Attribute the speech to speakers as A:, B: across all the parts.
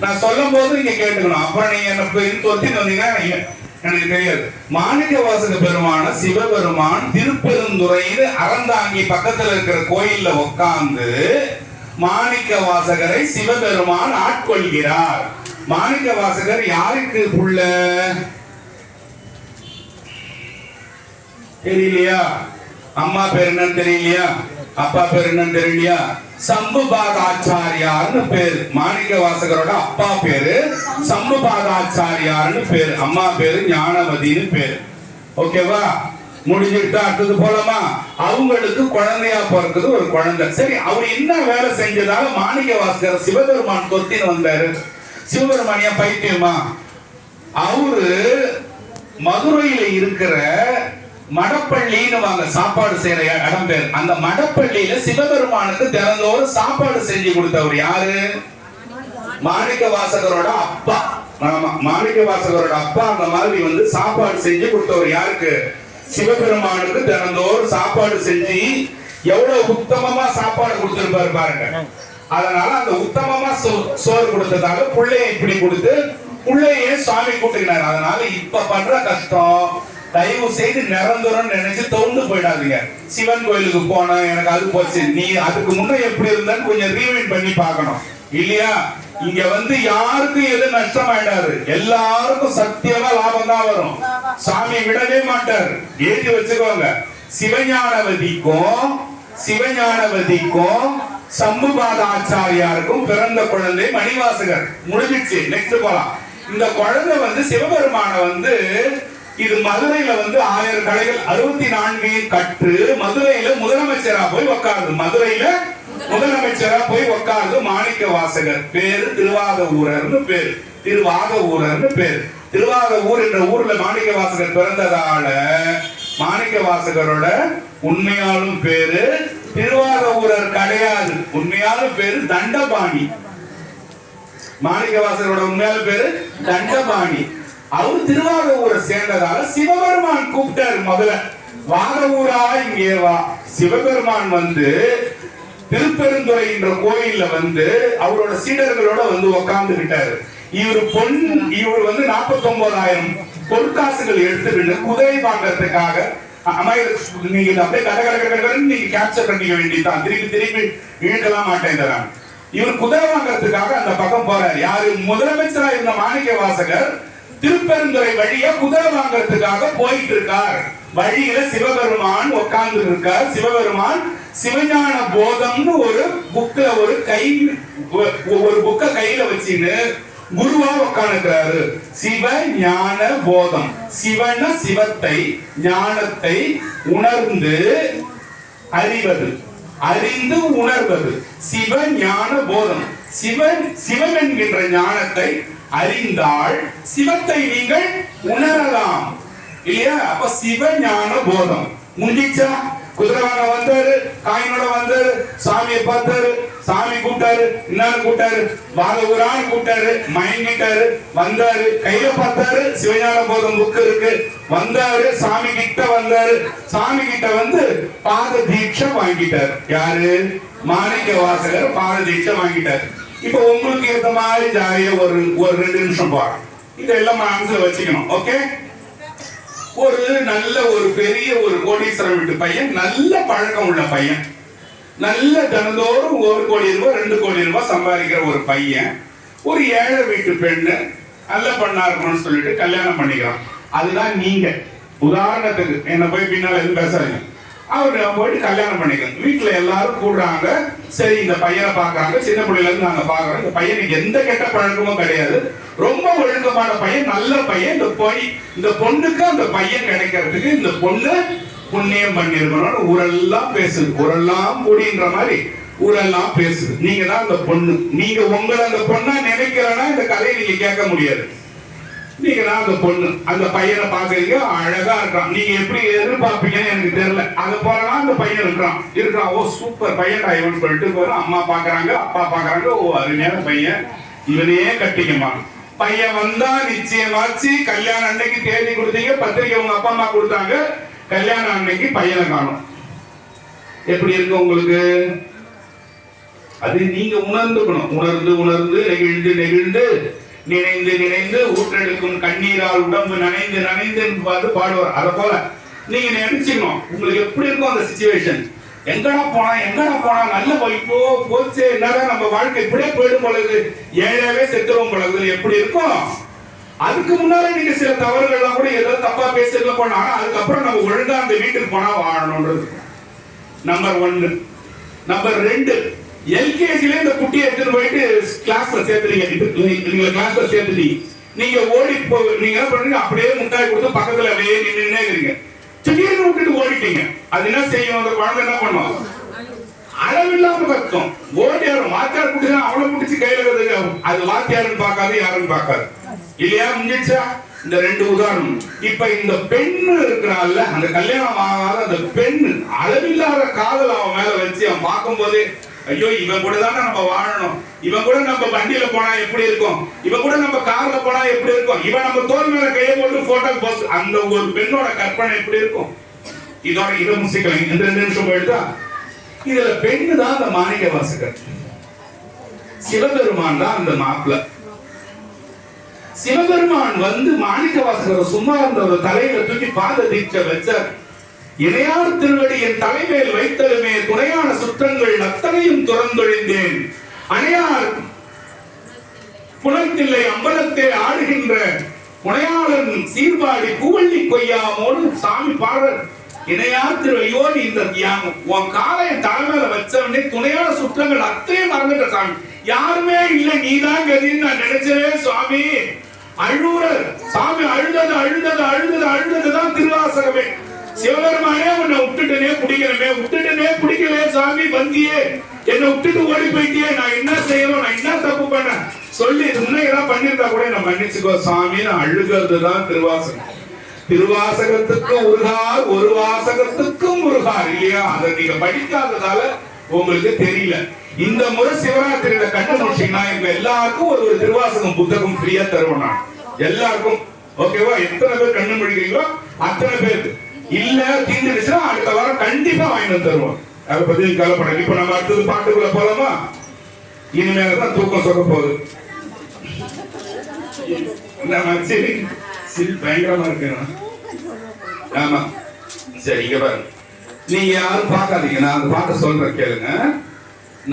A: நான் சொல்லும் போது நீங்க கேட்டுக்கணும். அப்புறம் நீங்க என்ன தொத்தின்னு வந்தீங்கன்னா எனக்கு தெரியாது. மாணிக்க வாசக பெருமான சிவபெருமான் திருப்பெருந்துறைன்னு அறந்தாங்கி பக்கத்துல இருக்கிற கோயில்ல உட்கார்ந்து மாணிக்க வாசகரை சிவபெருமான் ஆட்கொள்கிறார். மாணிக்க வாசகர் யாருக்கு புள்ள தெரியலையா? அம்மா பேர் என்னன்னு தெரியலையா? அப்பா பேர் என்னன்னு தெரியலையா? சம்புபாதாச்சாரியார்னு பேரு. மாணிக்க வாசகரோட அப்பா பேரு சம்புபாதாச்சாரியார்னு பேரு, அம்மா பேரு ஞானவதினு பேரு. ஓகேவா? முடிஞ்சுட்டு அடுத்தது போலாமா? அவங்களுக்கு குழந்தையா பிறக்குது ஒரு குழந்தை. சரி, அவர் என்ன வேலை செஞ்சதால மாணிக்க வாசகர் சிவபெருமான் தொத்தின்னு வந்தாரு? சிவபெருமானியா பைத்தியமா? அவரு மதுரையில இருக்கிற மடப்பள்ளின்னு வாங்க சாப்பாடு செய்யற இடம் பேர். அந்த மடப்பள்ளியில சிவபெருமானுக்கு தினந்தோறும் சாப்பாடு செஞ்சு கொடுத்தவர் யாரு? மாணிக்க வாசகரோட அப்பா. மாணிக்க வாசகரோட அப்பா அந்த மாதிரி சாப்பாடு செஞ்சு கொடுத்தவர் யாருக்கு? சிவபெருமானுக்கு தினந்தோறும் சாப்பாடு செஞ்சு எவ்வளவு உத்தமமா சாப்பாடு கொடுத்திருப்பாரு பாருங்க. அதனால அந்த உத்தமமா சோறு கொடுத்ததாக பிள்ளைய இப்படி கொடுத்து பிள்ளையே சுவாமி கூட்டுக்கிறார். அதனால இப்ப பண்ற கஷ்டம் தயவு செய்து நிரந்தரம் நினைச்சு தோண்டு போயிடாதீங்க. சிவன் கோயிலுக்கு போன எனக்கு அது போச்சு, நீ அதுக்கு முன்ன எப்படி இருந்தான்னு கொஞ்சம் ரீவைண்ட் பண்ணி பார்க்கணும் இல்லையா? இங்க யாருக்கும் எது நஷ்டம் ஆயிடாது, எல்லாருக்கும் சத்தியமா லாபம் தான் வரும். சாமி விடவே மாட்டார். எழுதி வச்சுக்கோங்க. சிவஞானவதிக்கும் சம்புபாதாச்சாரியாருக்கும் பிறந்த குழந்தை மணிவாசகர். முடிஞ்சிச்சு. நெக்ஸ்ட் போலாம். இந்த குழந்தை சிவபெருமான இது மதுரையில 1000 கலைகள் 64 கற்று மதுரையில முதலமைச்சரா போய் உட்காருது. மதுரையில முதலமைச்சரா போய் உட்காருது மாணிக்க வாசகர். பேரு திருவாதவூரர்னு பேரு. திருவாதவூரர்னு பேரு. திருவாதவூர் என்ற ஊர்ல மாணிக்க வாசகர் பிறந்ததால மாணிக்க வாசகரோட உண்மையாலும் பேரு திருவாதவூரர் கிடையாது. உண்மையாலும் பேரு தண்டபாணி. மாணிக்க வாசகரோட உண்மையால பேரு தண்டபாணி. அவர் திருவாதவூரை சேர்ந்ததால சிவபெருமான் கூப்பிட்டாரு. முதல்ல வாதவூரா இங்கே வா. சிவபெருமான் திருப்பெருந்துறை என்ற கோயில்ல அவரோட சீடர்களோட உட்கார்ந்து விட்டாரு. இவர் 49,000 பொற்காசுகள் எடுத்துக்கிட்டு குதிரை வாங்கறதுக்காக நீங்க அப்படியே கடற்கரை நீங்க கேப்சர் பண்ணிக்க வேண்டியதான். திருப்பி இழுக்கலாம் மாட்டேன். இவர் குதிரை வாங்கறதுக்காக அந்த பக்கம் போறாரு. யாரு? முதலமைச்சரா இருந்த மாணிக்க வாசகர் திருப்பெருந்துறை வழியா குதிரை வாங்கறதுக்காக போயிட்டு இருக்கார். வழியில சிவபெருமான் உட்கார்ந்து இருக்கார். சிவபெருமான் சிவஞான போதம்னு ஒரு புக்க கையில வச்சுன்னு குருவா உட்கார்ந்துக்கிறாரு. சிவஞான போதம். சிவன சிவத்தை, ஞானத்தை உணர்ந்து அறிவது, அறிந்து உணர்வது சிவஞான போதம். சிவன் என்கின்ற ஞானத்தை அறிந்தால் சிவத்தை நீங்கள் உணரலாம் இல்லையா? அப்ப சிவஞான போதம் முடிச்சா. குதிரவான வந்தாரு, காயினோட வந்தாரு, சாமியை பார்த்தாரு, சாமி கூப்பிட்டாரு, இன்னாரு கூப்பிட்டாரு, வாதவூரான்னு கூப்பிட்டாரு, மயங்கிட்டாரு, வந்தாரு, கையில பார்த்தாரு, சிவஞான போதம் புக்கு இருக்கு, வந்தாரு, சாமி கிட்ட வந்தாரு, சாமி கிட்ட பாத தீட்சை வாங்கிட்டாரு. யாரு? மாணிக்க வாசகர் பாத தீட்சை வாங்கிட்டாரு. இப்ப உங்களுக்கு ஏத்த மாதிரி ஜாலியா ஒரு 2 நிமிஷம் போறோம். இதெல்லாம் மனசுல வச்சுக்கணும். ஓகே? ஒரு பெரிய கோடீஸ்வரன் வீட்டு பையன், நல்ல பழக்கம் உள்ள பையன், நல்ல தினந்தோறும் 1 கோடி ரூபாய் 2 கோடி ரூபாய் சம்பாதிக்கிற ஒரு பையன் ஒரு ஏழை வீட்டு பெண்ணு நல்ல பண்ணா இருக்கணும்னு சொல்லிட்டு கல்யாணம் பண்ணிக்கிறான். அதுதான் நீங்க. உதாரணத்துக்கு என்ன போய் பின்னால எதுவும் பேசாதீங்க. அவரு போயிட்டு கல்யாணம் பண்ணிக்கிறோம். வீட்டுல எல்லாரும் கூடுறாங்க. சரி, இந்த பையனை பாக்குறாங்க. சின்ன பிள்ளைல இருந்து நாங்க பாக்குறோம். இந்த பையனுக்கு எந்த கெட்ட பழக்கமும் கிடையாது. ரொம்ப ஒழுக்கமான பையன், நல்ல பையன். இந்த பொண்ணுக்கு அந்த பையன் கிடைக்கிறதுக்கு இந்த பொண்ணு புண்ணியம் பண்ணிருக்கணும்னு ஊரெல்லாம் பேசுது. ஊரெல்லாம் கூடின்ற மாதிரி ஊரெல்லாம் பேசுது. நீங்க தான் அந்த பொண்ணு. நீங்க உங்களை அந்த பொண்ணா நினைக்கிறனா இந்த கதையை நீங்க கேட்க முடியாது. நீங்க தான் அந்த பொண்ணு. அந்த பையனை பாக்குறீங்க, அழகா இருக்கான். நீங்க எப்படி எதிர்பார்ப்பீங்கன்னு எனக்கு தெரியல. அது போறனா அந்த பையன் இருக்கான். ஓ சூப்பர் பையன் இவன் சொல்லிட்டு அம்மா பாக்குறாங்க, அப்பா பாக்குறாங்க. ஓ அருமையான பையன், இவனையே கட்டிக்குமா. பையன் வந்தா நிச்சயமாச்சு. கல்யாணம் அன்னைக்கு தேதி கொடுத்தீங்க, பத்திரிக்கை உங்க அப்பா அம்மா கொடுத்தாங்க. கல்யாணம் அன்னைக்கு பையனை காணும். எப்படி இருக்கு உங்களுக்கு? அது நீங்க உணர்ந்துக்கணும். உணர்ந்து உணர்ந்து நெகிழ்ந்து நெகிழ்ந்து நினைந்து நினைந்து ஊற்றெடுக்கும் கண்ணீரால் உடம்பு நனைந்து நனைந்து பாடுவார். அத போல நீங்க நினைச்சுக்கணும். உங்களுக்கு எப்படி இருக்கும் அந்த சிச்சுவேஷன், எங்கடா போனா நல்ல இப்போ போச்சு, என்னடா நம்ம வாழ்க்கை இப்படியே போயிடும் பொழுது, ஏழாவே செத்துருவோம் பொழுது எப்படி இருக்கும். அதுக்கு முன்னால நீங்க சில தவறுகள்லாம் கூட ஏதோ தப்பா பேசுறதுல போனா, அதுக்கப்புறம் நம்ம ஒழுங்கா அந்த வீட்டுக்கு போனா வாழணும்ன்றது நம்பர் 1. நம்பர் 2, எல்கேஜில இந்த குட்டியை எடுத்துட்டு போயிட்டு கிளாஸ்ல சேர்த்துறீங்க. நீங்க கிளாஸ்ல சேர்த்துட்டீங்க, நீங்க ஓடி நீங்க என்ன பண்றீங்க, அப்படியே முட்டாய் கொடுத்து பக்கத்துல அப்படியே நின்னுனே இருக்கீங்க. திடீர்னு விட்டுட்டு ஓடிட்டீங்க. அது என்ன செய்யும், அந்த குழந்தை என்ன பண்ணும், அளவில்லாம கத்தும், ஓடியாரும். வாத்தியார் குட்டி அவனை பிடிச்சி கையில கத்துக்க, அது வாத்தியாருன்னு பார்க்காது, யாருன்னு பார்க்காது இல்லையா. முடிஞ்சா இந்த 2 உதாரணம். இப்ப இந்த பெண்ணு இருக்கிறாள், அந்த கல்யாணம் ஆகாத அந்த பெண்ணு அளவில்லாத காதல் அவன் மேல வச்சு அவன் பார்க்கும் போது, ஐயோ இவன் கூட தானே நம்ம வாழணும், இவன் கூட நம்ம வண்டியில போனா எப்படி இருக்கும், இவன் கூட நம்ம கார்ல போனா எப்படி இருக்கும், இவன் நம்ம தோல் மேல கையை போட்டு போட்டோ போஸ்ட், அந்த ஒரு பெண்ணோட கற்பனை எப்படி இருக்கும். இதோட இதை முசிக்கலாம். இந்த 2 நிமிஷம் போயிட்டா இதுல பெண்ணு தான் அந்த மாணிக்க வாசகர், சிவபெருமான் தான் அந்த மாப்பிள்ள. சிவபெருமான் வந்து மாணிக்க வாசகர் சும்மா இருந்த ஒரு தலையில தூக்கி பாத தீட்சை வச்சார். இணையார் திருவடி என் தலைமையில் வைத்தலுமே துணையான சுற்றங்கள் அத்தனையும் துறந்தொழிந்தேன், அணையார் புனத்தில்லை அம்பலத்தை ஆடுகின்ற புனையாளன் சீர்பாடி பூவள்ளி கொய்யாமோடு சாமி பாடல். இணையார் திருவையோ நீ இந்த உன் காலை தலைமையில வச்சவனே துணையான சுற்றங்கள் அத்தனையும் மறந்துட்ட சாமி, யாருமே இல்லை, நீதான் கதின்னு நான் நினைச்சவே சுவாமி. அழுவுறர் சாமி, அழுதது அழுதது அழுதது அழுததுதான் திருவாசகமே. சிவபெருமானே உன்னை விட்டுட்டனே பிடிக்கவே சாமி, வந்தியே என்னை விட்டுட்டு ஓடி போயிட்டியே, நான் என்ன செய்யணும், நான் என்ன தப்பு பண்ண சொல்லி முன்ன ஏதாவது பண்ணிருந்தா கூட நான் மன்னிச்சுக்கோ சாமி, நான் அழுகிறதுதான் திருவாசகம். திருவாசகத்துக்கு உருகார், ஒரு வாசகத்துக்கும் உருகார் இல்லையா. அதை நீங்க படிக்காததால உங்களுக்கு தெரியல. இந்த முறை சிவராத்திரியில கண்டுபிடிச்சீங்கன்னா எங்க எல்லாருக்கும் ஒரு திருவாசகம் புத்தகம் ஃப்ரீயா தருவோம் நான் எல்லாருக்கும். ஓகேவா? எத்தனை பேர் கண்ணு முடிக்கிறீங்களோ அத்தனை பேருக்கு. இல்ல தீர்ந்துடுச்சுன்னா அடுத்த வாரம் கண்டிப்பா வாங்கி தருவோம். அதை பத்தி கவலைப்பட. இப்ப நம்ம அடுத்தது பாட்டுக்குள்ள போலாமா? இனிமேல்தான் தூக்கம் சொல்ல போகுது. பயங்கரமா இருக்கு. ஆமா சரி, இங்க பாருங்க, நீங்க யாரும் பார்க்காதீங்க, நான் அந்த பாட்டை சொல்றேன் கேளுங்க.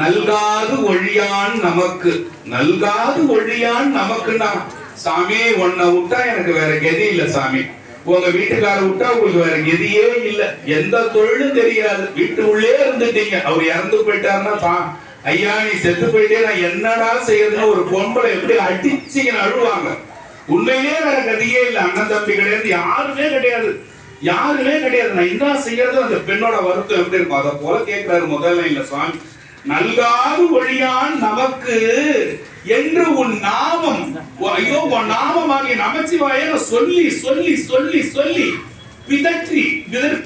A: நல்காது ஒழியான் நமக்கு, நல்காது ஒழியான் நமக்குன்னா சாமி உன்னை விட்டா எனக்கு வேற கதி இல்ல சாமி, உங்க வீட்டுக்கார விட்டா உங்களுக்கு வேற கதியே இல்ல, எந்த தொழிலும் தெரியாது, வீட்டு உள்ளே இருந்துட்டீங்க, அவர் இறந்து போயிட்டாருன்னா ஐயா நீ செத்து போயிட்டே நான் என்னடா செய்யறதுன்னு ஒரு பொம்பளை எப்படி அடிச்சுன்னு அழுவாங்க. உண்மையிலே வேற கதியே இல்ல, அண்ணன் தம்பி கிடையாது, யாருமே கிடையாது, யாருமே கிடையாது, நான் என்ன செய்யறது. அந்த பெண்ணோட வருத்தம் எப்படி இருக்கும், அதை போல கேட்கிறாரு முதல்ல இல்ல சுவாமி. நல்காது ஒழியான் நமக்கு என்று உன் நாமம், ஐயோ உன் நாமமாகிய நமச்சிவாய சொல்லி சொல்லி சொல்லி சொல்லி பிதற்றி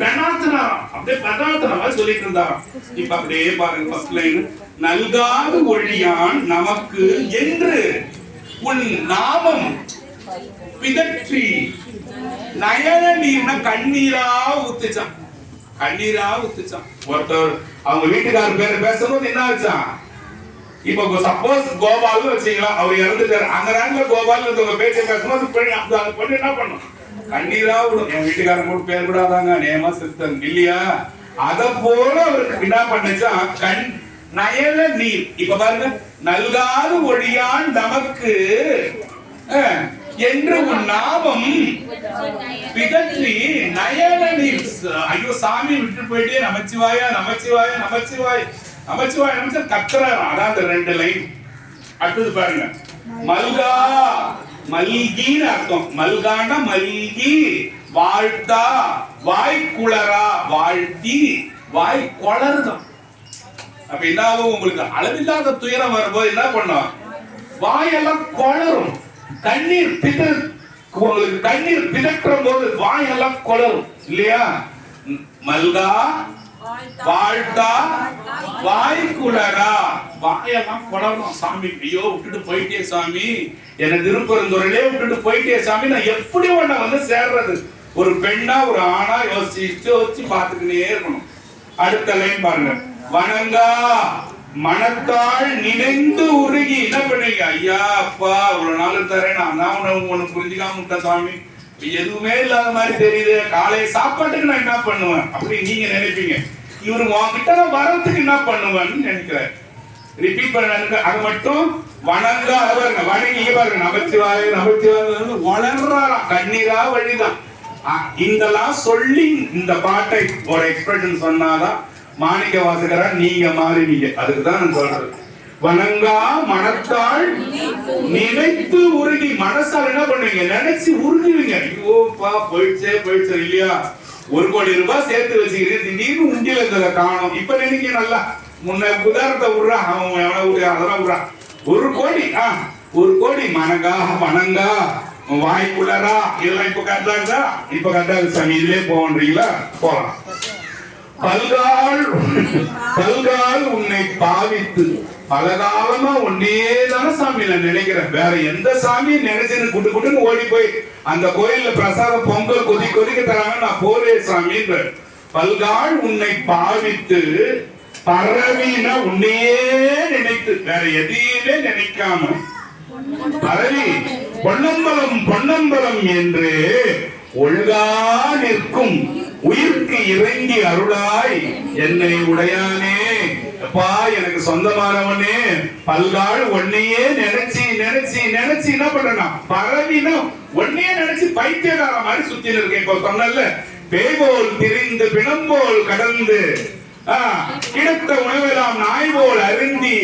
A: பெணாத்தனாராம், அப்படியே பெணாத்தனமா சொல்லிட்டு இருந்தாராம். இப்ப அப்படியே பாருங்க ஃபர்ஸ்ட் லைன், நல்காது ஒழியான் நமக்கு என்று உன் நாமம் பிதற்றி நயன நீர்னா கண்ணீரா ஊத்துச்சான், கண்ணீரா ஊத்துச்சான். ஒருத்தர் அவங்க வீட்டுக்காரர் பேரு பேசும்போது என்ன ஆச்சான், இப்ப சப்போஸ் கோபால் வச்சீங்களா, அவர் இறந்துட்டாரு, அந்த நேரத்துல கோபால் உங்க பேச்ச பேசும்போது பண்ணி என்ன பண்ணும், கண்ணீரா விடும். என் வீட்டுக்காரன் கூட பேர் கூட அதாங்க நேமா செத்தன் இல்லையா. அத போல அவருக்கு என்ன பண்ணுச்சா, கண் நயன நீர். இப்ப பாருங்க, நல்காது ஒழியான் நமக்கு என்று உன் நாமம் பிதற்றி நயன நீர். ஐயோ சாமி விட்டு போயிட்டே நமச்சிவாயா நமச்சிவாய நமச்சிவாய் நமச்சிவாய் நமச்ச கத்துறாரு. அதான் அந்த 2 லைன். அடுத்தது பாருங்க, மல்கா மல்கின்னு அர்த்தம். மல்காண்டா மல்கி வாழ்த்தா வாய்க்குளரா வாழ்த்தி வாய் கொளருதான். அப்ப என்னாவும் உங்களுக்கு அளவில்லாத துயரம் வரும்போது என்ன பண்ணும், வாயெல்லாம் கொளரும், கண்ணீர் உங்களுக்கு கண்ணீர் பிதற்றும் போது வாயெல்லாம் கொளரும் இல்லையா. மல்கா வாழ்த்தா வாய்க்குளரா வாயெல்லாம் கொளரும். சாமி ஐயோ விட்டுட்டு போயிட்டே சாமி, என்ன திருப்பரந்துறையிலே விட்டுட்டு போயிட்டே சாமி, நான் எப்படி உன்னை வந்து சேர்றது. ஒரு பெண்ணா ஒரு ஆணா யோசிச்சு யோசிச்சு பார்த்துக்கிட்டே இருக்கணும். அடுத்த லைன் பாருங்க, வணங்கா மனத்தால் நினைந்து உருகி என்ன பண்ணுவீங்க? ஐயா அப்பா இவ்வளவு நாள் தரேன், நான் உனக்கு புரிஞ்சுக்காம விட்ட சாமி, எதுவுமே இல்லாத மாதிரி தெரியுது, காலை சாப்பாட்டுக்கு நான் என்ன பண்ணுவேன் அப்படி நீங்க நினைப்பீங்க. இவரு உங்ககிட்ட நான் வரத்துக்கு என்ன பண்ணுவேன்னு நினைக்கிறார். ரிப்பீட் பண்ண அது மட்டும் வணங்கா பாருங்க, வணங்கி பாருங்க, நமச்சிவாய நமச்சிவாய வளர்றாரா, கண்ணீரா வழிதான். இதெல்லாம் சொல்லி இந்த பாட்டை ஒரு எக்ஸ்பிரஷன் சொன்னாதான் மாணிக்க வாசகரா நீங்க மாறுவீங்க. அதுக்குதான் நான் சொல்றது. வணங்கா மனத்தால் நினைத்து உருகி, மனசால் என்ன பண்ணுவீங்க? நினைச்சு உருகுவீங்க. ஐயோப்பா போயிடுச்சே இல்லையா? 1 கோடி ரூபாய் சேர்த்து வச்சுக்கிறேன், திடீர்னு உண்டியல இருந்ததை காணும். இப்ப நினைக்க நல்லா முன்ன உதாரணத்தை விடுறான், அவன் எவ்வளவு அதெல்லாம் விடுறான். 1 கோடி மனங்கா வணங்கா வாய்க்குள்ளரா இதெல்லாம் இப்ப கரெக்டா? இப்ப கரெக்டா சாமி இதுலயே போவீங்களா? போலாம். பல்கால் உன்னை பாவித்து, பலகாலமா ஒன்னேதான சாமி நான் நினைக்கிறேன், வேற எந்த சாமியும் நினைச்சுன்னு குட்டுன்னு ஓடி போய் அந்த கோயில்ல பிரசாதம் பொங்கல் கொதிக்க தராங்க, நான் போரே சாமின்ற. பல்கால் உன்னை பாவித்து பரவின உன்னையே நினைத்து, வேற எதையுமே நினைக்காம பரவி பொன்னம்பலம் என்று ஒழுகா நிற்கும் உயிர்க்கு இறங்கி அருளாய் என்னை உடையானே, அப்பா எனக்கு சொந்தமானவனே, பல்கால் ஒன்னையே நினைச்சு என்ன பண்றா? பரவினா ஒன்னையே நினைச்சு பைத்தியக்கார மாதிரி சுத்தி இருக்கேன். இப்ப சொன்னல, பேய் போல் திரிந்து பிணம் போல் கடந்து கிடைத்த உணவெல்லாம் நாய் போல் அருந்தி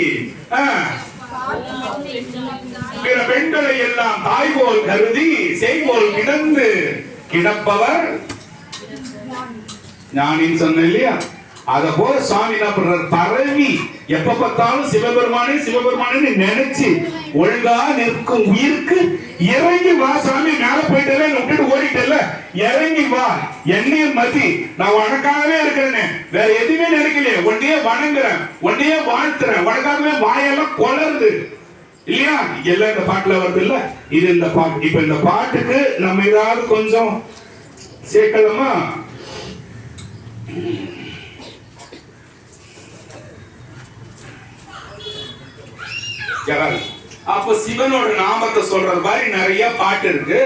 A: பிற பெண்களை எல்லாம் தாய் போல் கருதி செய்போல் கிடந்து கிடப்பவர் ஞானின்னு சொன்ன இல்லையா? அத போல சுவாமி என்ன பண்றாரு? பரவி எப்ப பார்த்தாலும் சிவபெருமானே நினைச்சு ஒழுங்கா நிற்கும் உயிருக்கு இறங்கி வா சாமி. மேல போயிட்டல, விட்டுட்டு ஓடிட்டல, இறங்கி வா, என்னைய மதி, நான் உனக்காகவே இருக்கிறேன்னு வேற எதுவுமே நினைக்கலையே, உன்னையே வணங்குறேன், உன்னையே வாழ்த்துறேன், உனக்காகவே வாயெல்லாம் கொளருது இல்லையா? எல்லாம் இந்த பாட்டுல வருது இல்ல? இது இந்த பாட்டு. இப்ப இந்த பாட்டுக்கு நம்ம ஏதாவது கொஞ்சம் சேர்க்கலாமா? அப்ப சிவனோட நாமத்தை சொல்றது மாதிரி நிறைய பாட்டு இருக்கு.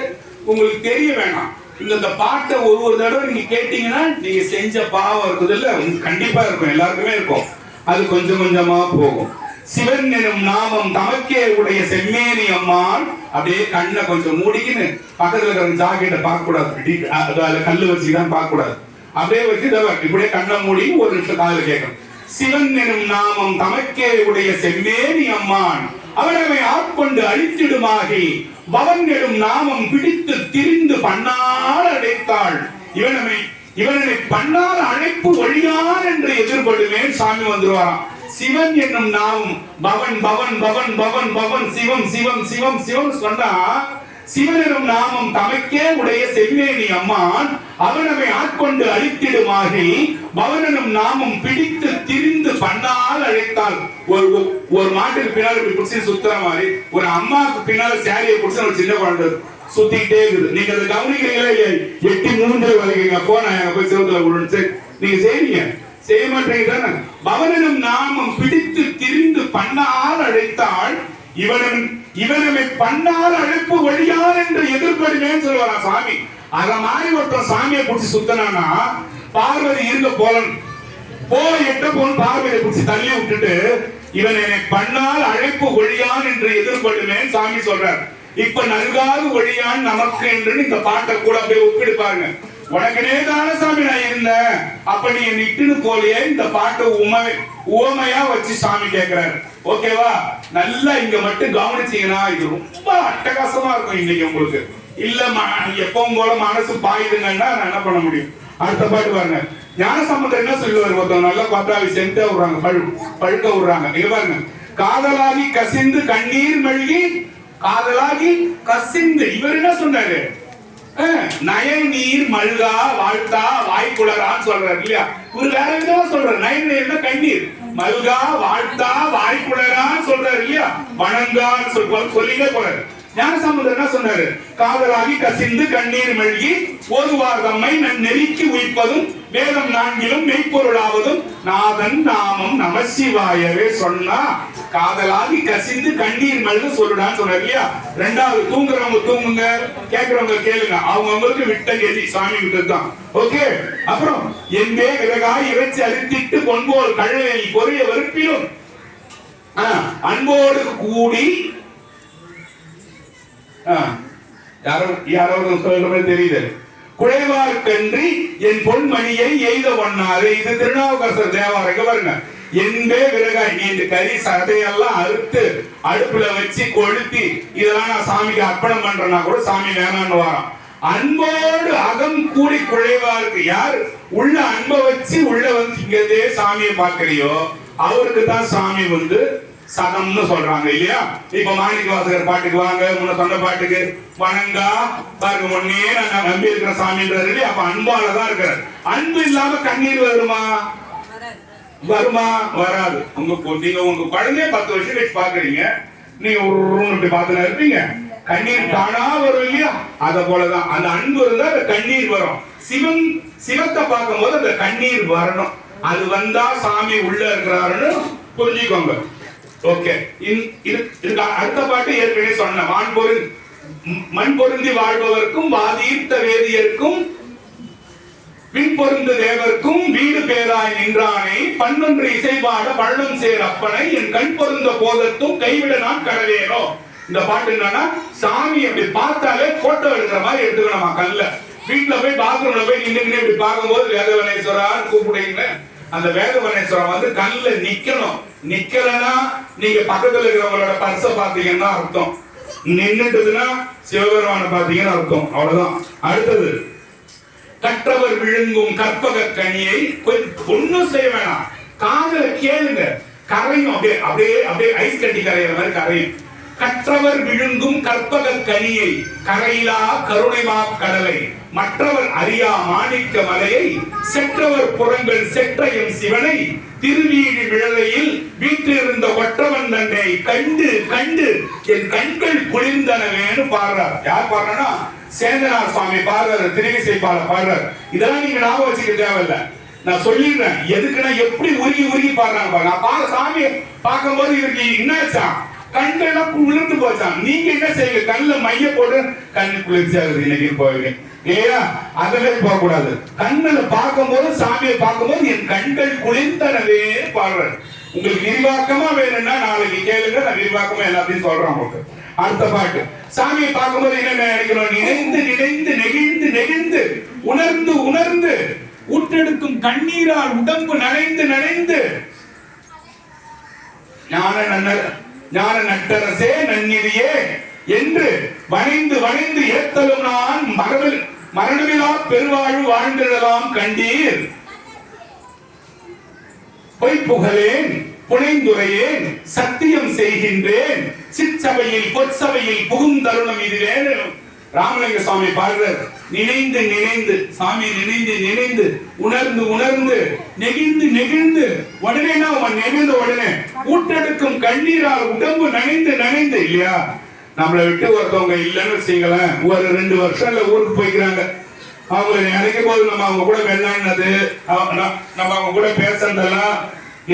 A: உங்களுக்கு தெரிய வேணாம், இந்த பாட்டை ஒரு தடவை நீங்க கேட்டீங்கன்னா நீங்க செஞ்ச பாவம் இருக்குது இல்ல, கண்டிப்பா இருக்கும், எல்லாருக்குமே இருக்கும். அது கொஞ்சம் கொஞ்சமா போகும். சிவன் எனும் நாமம் தமக்கே உடைய செம்மேனி அம்மாள். அப்படியே கண்ணை கொஞ்சம் மூடிக்கின்னு பக்கத்துல இருக்கிற ஜாக்கெட்டை பார்க்க கூடாது, கல்லு வச்சுதான் பார்க்க கூடாது, அப்படியே வச்சு இப்படியே கண்ணை மூடி ஒரு நிமிஷம் காதுல கேட்கணும். சிவன் எனும் நாமம் தமக்கே உடைய செம்மேனி அம்மான் அவனவை ஆட்கொண்டு அழித்திடுமாகி பவன் எனும் நாமம் பிடித்து திரிந்து பண்ணால் அடைத்தாள். இவனை பண்ணால் அழைப்பு ஒழியான் என்று எதிர்படுவேன் சாமி வந்துருவாராம். சிவன் என்னும் நாமம் பவன் பவன் பவன் பவன் பவன் சிவம் சிவம் சிவம் சிவம் சொன்னா, சிவனும் நாமம் தமக்கே உடைய செம்மேனி அம்மான் அவனவை ஆட்கொண்டு அழித்திடுமாகி பவனனும் நாமம் பிடித்து திரிந்து பண்ணால் அழைத்தாள். ஒரு மாட்டுக்கு பின்னால பிடிச்சி சுத்துற மாதிரி ஒரு அம்மாவுக்கு பின்னால சேரியை பிடிச்சி ஒரு சின்ன குழந்தை சுத்திக்கிட்டே இருக்குது. நீங்க அதை கவனிக்கிறீங்களா இல்லையா? எட்டி மூன்று வரைக்கும் போன போய் சிவத்துல விழுந்து நீங்க செய்வீங்க, செய்ய மாட்டீங்க தானே? பவனனும் நாமம் பிடித்து திரிந்து பண்ணால் அழைத்தாள். இவனை பண்ணால் அழைப்பு வழியார் என்று எதிர்படுவேன்னு சொல்லுவாரா சாமி. அத மாதிரி ஒருத்தன் சாமியை பிடிச்சி சுத்தனா பார்வதி இருக்க போலன் போயிட்ட போன் பார்வதியை பிடிச்சி தள்ளி விட்டுட்டு இவன் என்னை பண்ணால் அழைப்பு ஒழியான் என்று எதிர்படுவேன் சாமி சொல்றார். இப்ப நல்காது ஒழியான் நமக்கு என்று இந்த பாட்டை கூட அப்படியே ஒப்பிடுப்பாருங்க. உனக்குனே தான சாமி நான் இருந்தேன், அப்ப நீ நிட்டுன்னு போலியே இந்த பாட்டை உவமையா வச்சு சாமி கேட்கிறாரு. ஓகேவா? நல்லா இங்க மட்டும் கவனிச்சீங்கன்னா இது ரொம்ப அட்டகாசமா இருக்கும் இன்னைக்கு உங்களுக்கு. இல்ல எப்பவும் போல மனசு பாயுதுங்கன்னா நான் என்ன பண்ண முடியும்? அடுத்த பாட்டு பாருங்க. ஞானசம்பந்தர் என்ன சொல்லுவாரு? ஒருத்தவங்க நல்லா பத்தாவி சென்டா விடுறாங்க, பழுக்க விடுறாங்க. இங்க பாருங்க, காதலாகி கசிந்து கண்ணீர் மல்கி காதலாகி கசிந்து. இவர் என்ன சொன்னாரு? நயன் நீர் மல்கா வாழ்த்தா வாய்க்குளரான்னு சொல்றாரு இல்லையா? ஒரு வேற விதமா சொல்றாரு. நயன் நீர்னா கண்ணீர், மல்கா வாழ்த்தா வாய்க்குளரான்னு சொல்றாரு இல்லையா? வணங்கான்னு சொல்லிட்டே போறாரு. ஞானசம்பந்தர் என்ன சொன்னாரு? காதலாகி கசிந்து கண்ணீர் மெழுகி ஓதுவார் தம்மை நெருக்கி உயிர்ப்பதும் வேதம் நான்கிலும் மெய்ப்பொருளாவதும் நாதன் நாமம் நமசிவாயவே சொன்னா காதலாகி கசிந்து கண்ணீர் மெழுக சொல்லுடான்னு சொன்னார் இல்லையா? ரெண்டாவது, தூங்குறவங்க தூங்குங்க, கேட்கிறவங்க கேளுங்க, அவங்களுக்கு விட்ட கெதி சாமி விட்டதுதான். ஓகே. அப்புறம் என்பே விறகாய் இறைச்சி அரித்திட்டு பொன்போல் கழுதை பொரிய வெறுப்பிலும் அன்போடு கூடி யாரோ சொல்ற தெரியுது. குழைவார்கன்றி என் பொன்மணியை எய்த ஒண்ணாது. இது திருநாவுக்கரசர் தேவாரம். பாருங்க, என்பே விறகாய், நீ இந்த கறி சதையெல்லாம் அறுத்து அடுப்புல வச்சு கொளுத்தி இதெல்லாம் நான் சாமிக்கு அர்ப்பணம் பண்றேன்னா கூட சாமி வேணான்னு வரோம். அன்போடு அகம் கூடி குழைவாருக்கு, யார் உள்ள அன்பை வச்சு உள்ள வந்து இங்கதே சாமியை பார்க்கறியோ அவருக்கு தான் சாமி வந்து சதம்னு சொல்றாங்க இல்லையா? இப்ப மாணிக்க வாசகர் பாட்டுக்கு வாங்க, முன்ன சொன்ன பாட்டுக்கு வணங்கா பாருங்க, முன்னே நான் நம்பி இருக்கிற சாமின்றாரு இல்லையா? அப்ப அன்பாலதான் இருக்கிறார். அன்பு இல்லாம கண்ணீர் வருமா? வருமா? வராது. நீங்க உங்க குழந்தைய 10 வருஷம் கழிச்சு பாக்குறீங்க, நீங்க ஒரு இப்படி பார்த்துனா இருப்பீங்க, கண்ணீர் தானா வரும் இல்லையா? அத போலதான் அந்த அன்பு இருந்தா அந்த கண்ணீர் வரும். சிவத்தை பார்க்கும் போது அந்த கண்ணீர் வரணும். அது வந்தா சாமி உள்ள இருக்கிறாருன்னு புரிஞ்சுக்கோங்க. ஓகே. இதுக்கு அடுத்த பாட்டு ஏற்கனவே சொன்ன மண் பொருந்தி வாழ்பவர்க்கும் வாதீர்த்த வேதியர்க்கும் பின் பொருந்து தேவர்க்கும் வீடு பேராய் நின்றானே பன்னொன்று இசைபாட பள்ளம் சேர் அப்பனை என் கண் பொருந்த போதத்தும் கைவிட நான் கடவேனோ. இந்த பாட்டு என்னன்னா, சாமி அப்படி பார்த்தாலே போட்டோ எடுக்கிற மாதிரி எடுத்துக்கணுமா கல்ல. வீட்டுல போய் பாத்ரூம்ல போய் நின்று இப்படி பார்க்கும்போது வேதவனேஸ்வரான்னு கூப்பிடுங்க. அந்த வேதவனேஸ்வரம் வந்து கல்ல நிக்கணும். நிக்கலன்னா நீங்க பக்கத்துல இருக்கிறவங்களோட பர்ச பாத்தீங்கன்னா அர்த்தம், நின்னுட்டுதுன்னா சிவபெருமான பாத்தீங்கன்னா அர்த்தம். அவ்வளவுதான். அடுத்தது, கற்றவர் விழுங்கும் கற்பக கனியை ஒன்னும் செய்ய வேணாம், காதுல கேளுங்க, கரையும். அப்படியே அப்படியே அப்படியே ஐஸ் கட்டி கரையிற மாதிரி கரையும். கற்றவர் விழுங்கும் கற்பக கனியை கரையிலா கருணைமா கடலை மற்றவர் அறியா மாணிக்க மலையை செற்றவர் புறங்கள் செற்றையும் சிவனை திருவீழி விழலையில் வீற்றிருந்த ஒற்றவன் தன்னை கண்டு கண்டு என் கண்கள் குளிர்ந்தனவேன்னு பாடுறார். யார் பாடுறா? சேந்தனார் சுவாமி பாடுறாரு, திருவிசை பாடுறாரு. இதெல்லாம் நீங்க ஞாபகம் வச்சுக்க தேவையில்லை, நான் சொல்லிடுறேன். எதுக்குன்னா எப்படி உருகி உருகி பாடுறாங்க. நான் சாமியை பார்க்கும் போது இவருக்கு என்னாச்சா, கண்ணெல்லாம் குளிர்ந்து போச்சான். நீங்க என்ன செய்யுங்க, கண்ணுல மைய போட்டு கண்ணு குளிர்ச்சி ஆகுது இன்னைக்கு போவீங்க இல்லையா? அதுவே போக கூடாது. கண்ணுல பார்க்கும் போது, சாமியை பார்க்கும் போது என் கண்கள் குளிர்ந்தனவே பாடுறேன். உங்களுக்கு விரிவாக்கமா வேணும்னா நாளைக்கு கேளுங்க, நான் விரிவாக்கமா எல்லாத்தையும் சொல்றேன் உங்களுக்கு. அடுத்த பாட்டு, சாமியை பார்க்கும் போது என்ன நினைக்கணும்? நினைந்து நினைந்து நெகிழ்ந்து நெகிழ்ந்து உணர்ந்து உணர்ந்து ஊற்றெடுக்கும் கண்ணீரால் உடம்பு நனைந்து நனைந்து ஞான நட்டரசே நன்னிதியே என்று வணைந்து வணைந்து ஏத்தலும் நான் மரணமிலா பெருவாழ்வு வாழ்ந்திடலாம் கண்டீர். பொய்ப்புகழேன் புனைந்துரையேன் சத்தியம் செய்கின்றேன் சிற்சபையில் பொற்சபையில் புகும் தருணம் இதுவே. ராமலிங்க சுவாமி பாடுறார். நினைந்து நினைந்து சாமி நினைந்து நினைந்து உணர்ந்து உணர்ந்து நெகிழ்ந்து நெகிழ்ந்து உடனே நெகிழ்ந்த உடனே ஊட்டெடுக்கும் கண்ணீரால் உடம்பு நனைந்து நனைந்து இல்லையா? நம்மளை விட்டு ஒருத்தவங்க இல்லைன்னு வச்சுங்களேன், ஒரு 2 வருஷம் ஊருக்கு போய்க்கிறாங்க. அவங்களை நினைக்கும் போது நம்ம அவங்க கூட வெள்ளாடினது, நம்ம அவங்க கூட பேசுறதெல்லாம்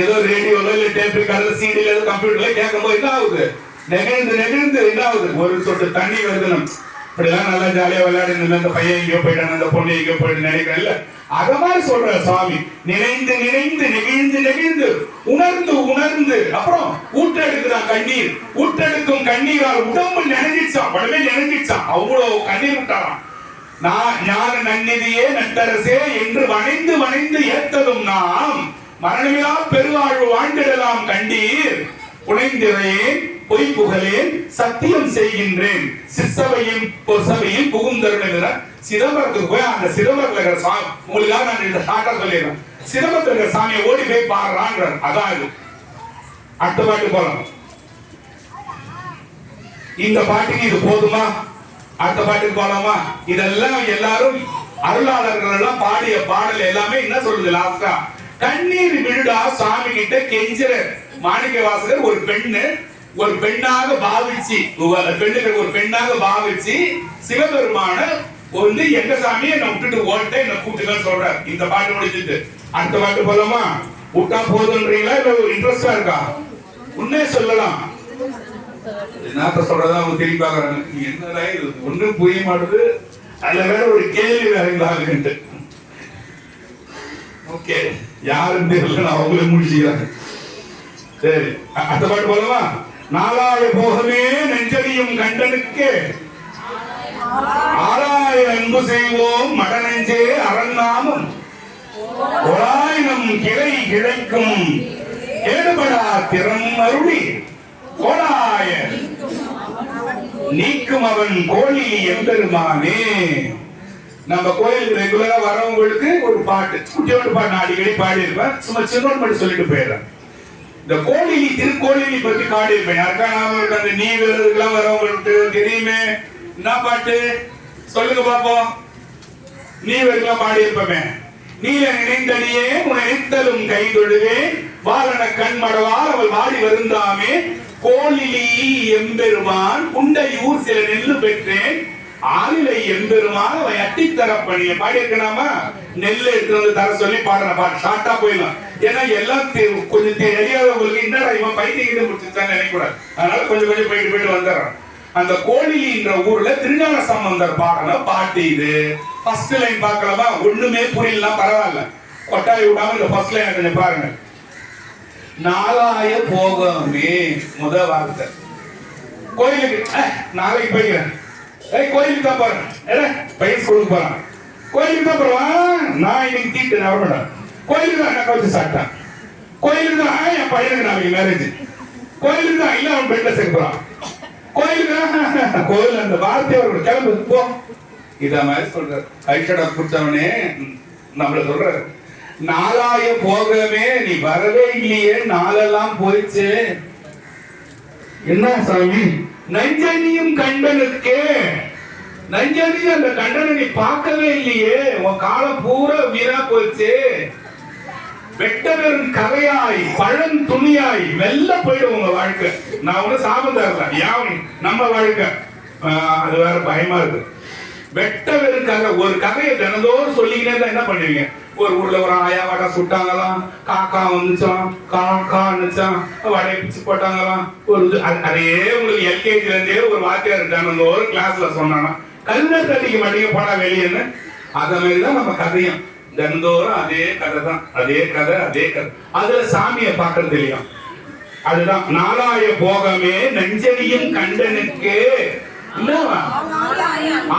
A: ஏதோ ரேடியோல இல்ல டேப் ரெக்கார்டர்ல சிடில ஏதோ கம்ப்யூட்டர்ல கேட்கும் போது என்ன ஆகுது? நெகிழ்ந்து நெகிழ்ந்து என்ன ஆகுது? ஒரு சொட்டு தண்ணி வருது. இப்படிலாம் நல்லா ஜாலியா விளையாடுங்க, அந்த பையன் எங்கேயோ போயிட்டான், அந்த பொண்ணு எங்கேயோ போயிட்டு நினைக்கிறேன் இல்ல, அத மாதிரி சொல்ற சுவாமி. நினைந்து நினைந்து நெகிழ்ந்து நெகிழ்ந்து உணர்ந்து உணர்ந்து அப்புறம் ஊற்றெடுக்குதான் கண்ணீர். ஊற்றெடுக்கும் கண்ணீரால் உடம்பு நினைஞ்சிச்சான், உடம்பே நினைஞ்சிச்சான், அவ்வளவு கண்ணீர் விட்டாராம். நான் ஞான நன்னிதியே நட்டரசே என்று வணைந்து வணைந்து ஏத்ததும் நாம் மரணமிலா பெருவாழ்வு வாழ்ந்திடலாம் கண்டீர். புனைந்திரையேன் பொய் புகழேன் சத்தியம் செய்கின்றேன் சிற்சபையின் பொற்சபையில் புகுந்தருணுங்கிற சிதம்பரத்துக்கு போய் அந்த சிதம்பரத்துல இருக்கிற சாமி, உங்களுக்காக நான் இந்த ஷார்ட்டா சொல்லிடுறேன், சிதம்பரத்துல இருக்கிற சாமியை ஓடி போய் பாடுறான்றார். அதான் இது. அடுத்த பாட்டு போலாம். இந்த பாட்டுக்கு இது போதுமா? அடுத்த பாட்டுக்கு போலாமா? இதெல்லாம் எல்லாரும் அருளாளர்கள் எல்லாம் பாடிய பாடல் எல்லாமே என்ன சொல்லுது? லாஸ்டா கண்ணீர் விழுடா சாமி கிட்ட கெஞ்சுற மாணிக்க வாசகர். ஒரு பெண்ணு ஒரு பெண்ணாக பாவிச்சு, பெண்ணுக்கு ஒரு பெண்ணாக பாவிச்சு சிவபெருமான வந்து எங்க சாமியை என்ன விட்டுட்டு ஓட்ட என்ன கூட்டுதான் சொல்றாரு. இந்த பாட்டு முடிச்சுட்டு அடுத்த பாட்டு போலாமா? விட்டா போதுன்றீங்களா இல்ல ஒரு இன்ட்ரெஸ்டா இருக்கா? உன்னே சொல்லலாம். என்னத்த சொல்றதா அவங்க திரும்பி பாக்குறாங்க. என்னடா இது ஒண்ணும் புரிய மாட்டுது, அதுல வேற ஒரு கேள்வி வேற. ஓகே, யாருன்னு தெரியல, அவங்களே முடிச்சுக்கிறாங்க. சரி, அடுத்த பாட்டு போலமா? நாலாய போகமே நெஞ்சடியும் கண்டனுக்கு ஆறாய அன்பு செய்வோம் மடநெஞ்சே அரண்நாமம் கோளாயிரம் கிளை கிளைக்கும் ஏடுபடா திறம் அருளி கோளாய நீக்கும் அவன் கோழி எம்பெருமானே. நம்ம கோயிலுக்கு ரெகுலரா வரவங்களுக்கு ஒரு பாட்டு, குட்டியோட பாட்டு நான் அடிக்கடி பாடி இருப்பேன். சும்மா சின்னோடு மட்டும் சொல்லிட்டு போயிடுறேன். இந்த கோழிலி திருக்கோழிலி பத்தி பாடி இருப்பேன். யாருக்கா நாம அந்த நீ விருதுக்கெல்லாம் வரவங்களுக்கு தெரியுமே. என்ன பாட்டு சொல்லுங்க பாப்போம். நீ விருதுலாம் பாடி இருப்பமே. நீல நினைந்தடியே உன்னை நித்தலும் கை தொழுவேன் வாரண கண்மடவால் அவள் வாடி வருந்தாமே கோழிலி எம்பெருமான் குண்டையூர் சில நெல்லு பெற்றேன் ஆளிலை எம்பெருமான் அவன் அட்டி தரப்பணிய பாடி இருக்கலாமா? நெல் எடுத்து வந்து தர சொல்லி பாடுற பாட்டு ஷார்ட்டா போயிடலாம். ஏன்னா எல்லாம் கொஞ்சம் தெரியாதவங்களுக்கு என்னடா இவன் பைத்தியம் முடிச்சுட்டான்னு நினைக்கூடாது. அதனால கொஞ்சம் கொஞ்சம் போயிட்டு வந்துடுறான். அந்த கோழிலின்ற ஊர்ல திருஞான சம்பந்தர் பாடின பாட்டு இது. ஃபர்ஸ்ட் லைன் பார்க்கலாமா? ஒண்ணுமே புரியலாம், பரவாயில்ல, கொட்டாய் விடாம இந்த ஃபர்ஸ்ட் லைன் கொஞ்சம் பாருங்க. நாளாய போகமே முத வார்த்தை. கோயிலுக்கு நாளைக்கு போய்க்கிறேன். கோயிலுக்கு தான் போறேன். பையன் ஸ்கூலுக்கு போறான். கோயிலுக்கு தான் போறான். நான் இன்னைக்கு தீட்டு வரமாட்டேன். கோயிலுக்கு தான் என்ன வச்சு சாப்பிட்டான். கோயிலுக்கு தான் என் பையனுக்கு நாளைக்கு மேரேஜ். கோயிலுக்கு தான் இல்ல அவன் பெண்ல சேர்க்கிறான். கோயிலுக்கு தான் கோயில் அந்த வார்த்தையோட கிளம்பு போ. இத மாதிரி சொல்றாரு. ஐஷடா குடிச்சவனே நம்மள சொல்றாரு. நாளாய போகவே நீ வரவே இல்லையே, நாளெல்லாம் போயிடுச்சு. என்ன சாமி? நஞ்சனியும் கண்டனுக்கே. நஞ்சனி அந்த கண்டனை நீ பார்க்கவே இல்லையே, உன் காலம் பூரா வீணா போயிடுச்சு. வெட்டவன் கரையாய் பழம் துணியாய் மெல்ல போயிடும் உங்க வாழ்க்கை. நான் ஒண்ணு சாபம் தரல, யாவும் நம்ம வாழ்க்கை. அது வேற பயமா இருக்கு. வெட்டவன் கதை, ஒரு கதையை தினந்தோறும் சொல்லிக்கிட்டே தான் என்ன பண்ணுவீங்க? ஒரு ஊர்ல ஒரு ஆயா வடை சுட்டாங்களாம், காக்கா வந்துச்சான், காக்கா வந்துச்சான், வடையை பிச்சு போட்டாங்களாம். ஒரு அதே உங்களுக்கு எல்கேஜில இருந்தே ஒரு வாத்தியார் இருந்தாங்க, ஒரு கிளாஸ்ல சொன்னானா கல்ல தட்டிக்க மாட்டீங்க போனா வெளியேன்னு. அத மாதிரிதான் நம்ம கதையும். தினந்தோறும் அதே கதை தான், அதே கதை அதே கதை. அதுல சாமியை பார்க்கறது இல்லையா? அதுதான் நாளாய போகமே நெஞ்சனியும் கண்டனுக்கு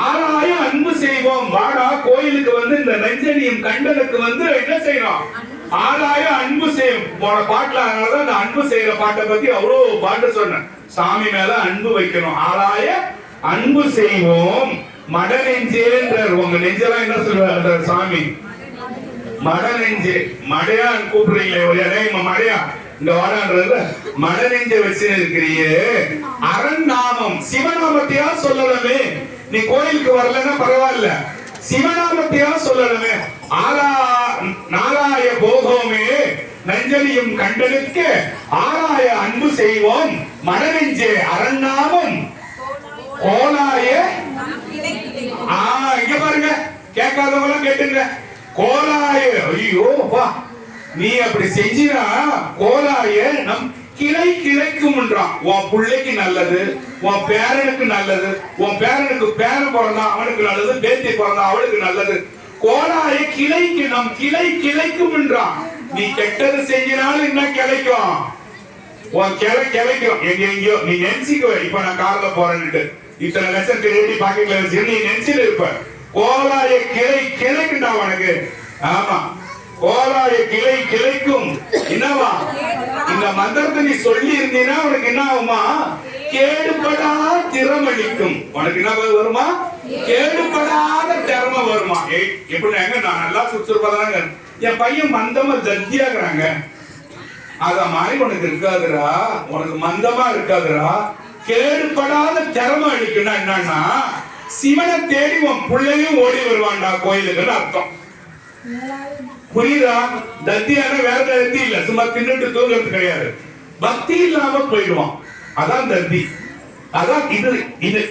A: ஆளாய அன்பு செய்வோம். வாடா கோயிலுக்கு வந்து இந்த நெஞ்சனியும் கண்டனுக்கு வந்து என்ன செய்யணும்? ஆளாய அன்பு செய்யும். போன பாட்டுல அதனாலதான் இந்த அன்பு செய்யற பாட்டை பத்தி அவ்வளவு பாட்டு சொன்னேன். சாமி மேல அன்பு வைக்கணும். ஆளாய அன்பு செய்வோம் மடநெஞ்சேன்றார். உங்க நெஞ்செல்லாம் என்ன சொல்றாரு சாமி? மடநெஞ்சே. மடையான் கூப்பிடுறீங்களே ஒரு இடம் மடையா இந்த வாடான்றது மடநெஞ்ச வச்சு இருக்கிறியே. அரண்நாமம் சிவநாமத்தையா சொல்லணுமே. நீ கோயிலுக்கு வரலன்னா பரவாயில்ல, சிவநாமத்தையா சொல்லணுமே. நாளாய போகோமே நஞ்சனியும் கண்டனுக்கு ஆளாய அன்பு செய்வோம் மடநெஞ்சே அரண்நாமம் கோலாய. இங்க பாருங்க, கேட்காதவங்க கேட்டுங்க. கோலாய. ஐயோ வா, நீ அப்படி செஞ்சினா கோலாய நம் கிளை கிளைக்கும். உன் பிள்ளைக்கு நல்லது, உன் பேரனுக்கு நல்லது, உன் பேரனுக்கு பேரன் பிறந்தா அவனுக்கு நல்லது, பேத்தி பிறந்தா அவளுக்கு நல்லது. கோலாய கிளைக்கு நம் கிளை கிளைக்கும். நீ கெட்டது செஞ்சினாலும் என்ன கிடைக்கும்? உன் கிளை கிளைக்கும். எங்கெங்கயோ நீ நினைச்சுக்குவ. இப்ப நான் கார்ல போறேன்னுட்டு இத்தனை லட்சம் திருடி பாக்கெட்ல வச்சு நீ நினைச்சிட்டு இருப்ப. கோலாய கிளை கிளைக்குண்டா உனக்கு. ஆமா, கோலாய கிளை கிளைக்கும். என்னவா? இந்த மந்திரத்தை நீ சொல்லி இருந்தீன்னா உனக்கு என்ன ஆகுமா? கேடுபடா திறமளிக்கும். உனக்கு என்ன வருமா? கேடுபடாத திறமை வருமா? எப்படிங்க நான் நல்லா சுறுசுறுப்பாதாங்க, என் பையன் மந்தமா ஜத்தியாக்குறாங்க, அத மாதிரி உனக்கு இருக்காதுரா. உனக்கு மந்தமா இருக்காதுரா. கேடுபடாத திறமை அளிக்கும்னா என்னன்னா சிவனை தேடி உன் பிள்ளையும் ஓடி வருவான்டா கோயிலுக்குன்னு அர்த்தம். புரியுதா? தத்தியான வேற தத்தி இல்ல, சும்மா தின்னுட்டு தூங்குறது கிடையாது. பக்தி இல்லாம போயிடுவான். அதான் தத்தி. அதான் இது இது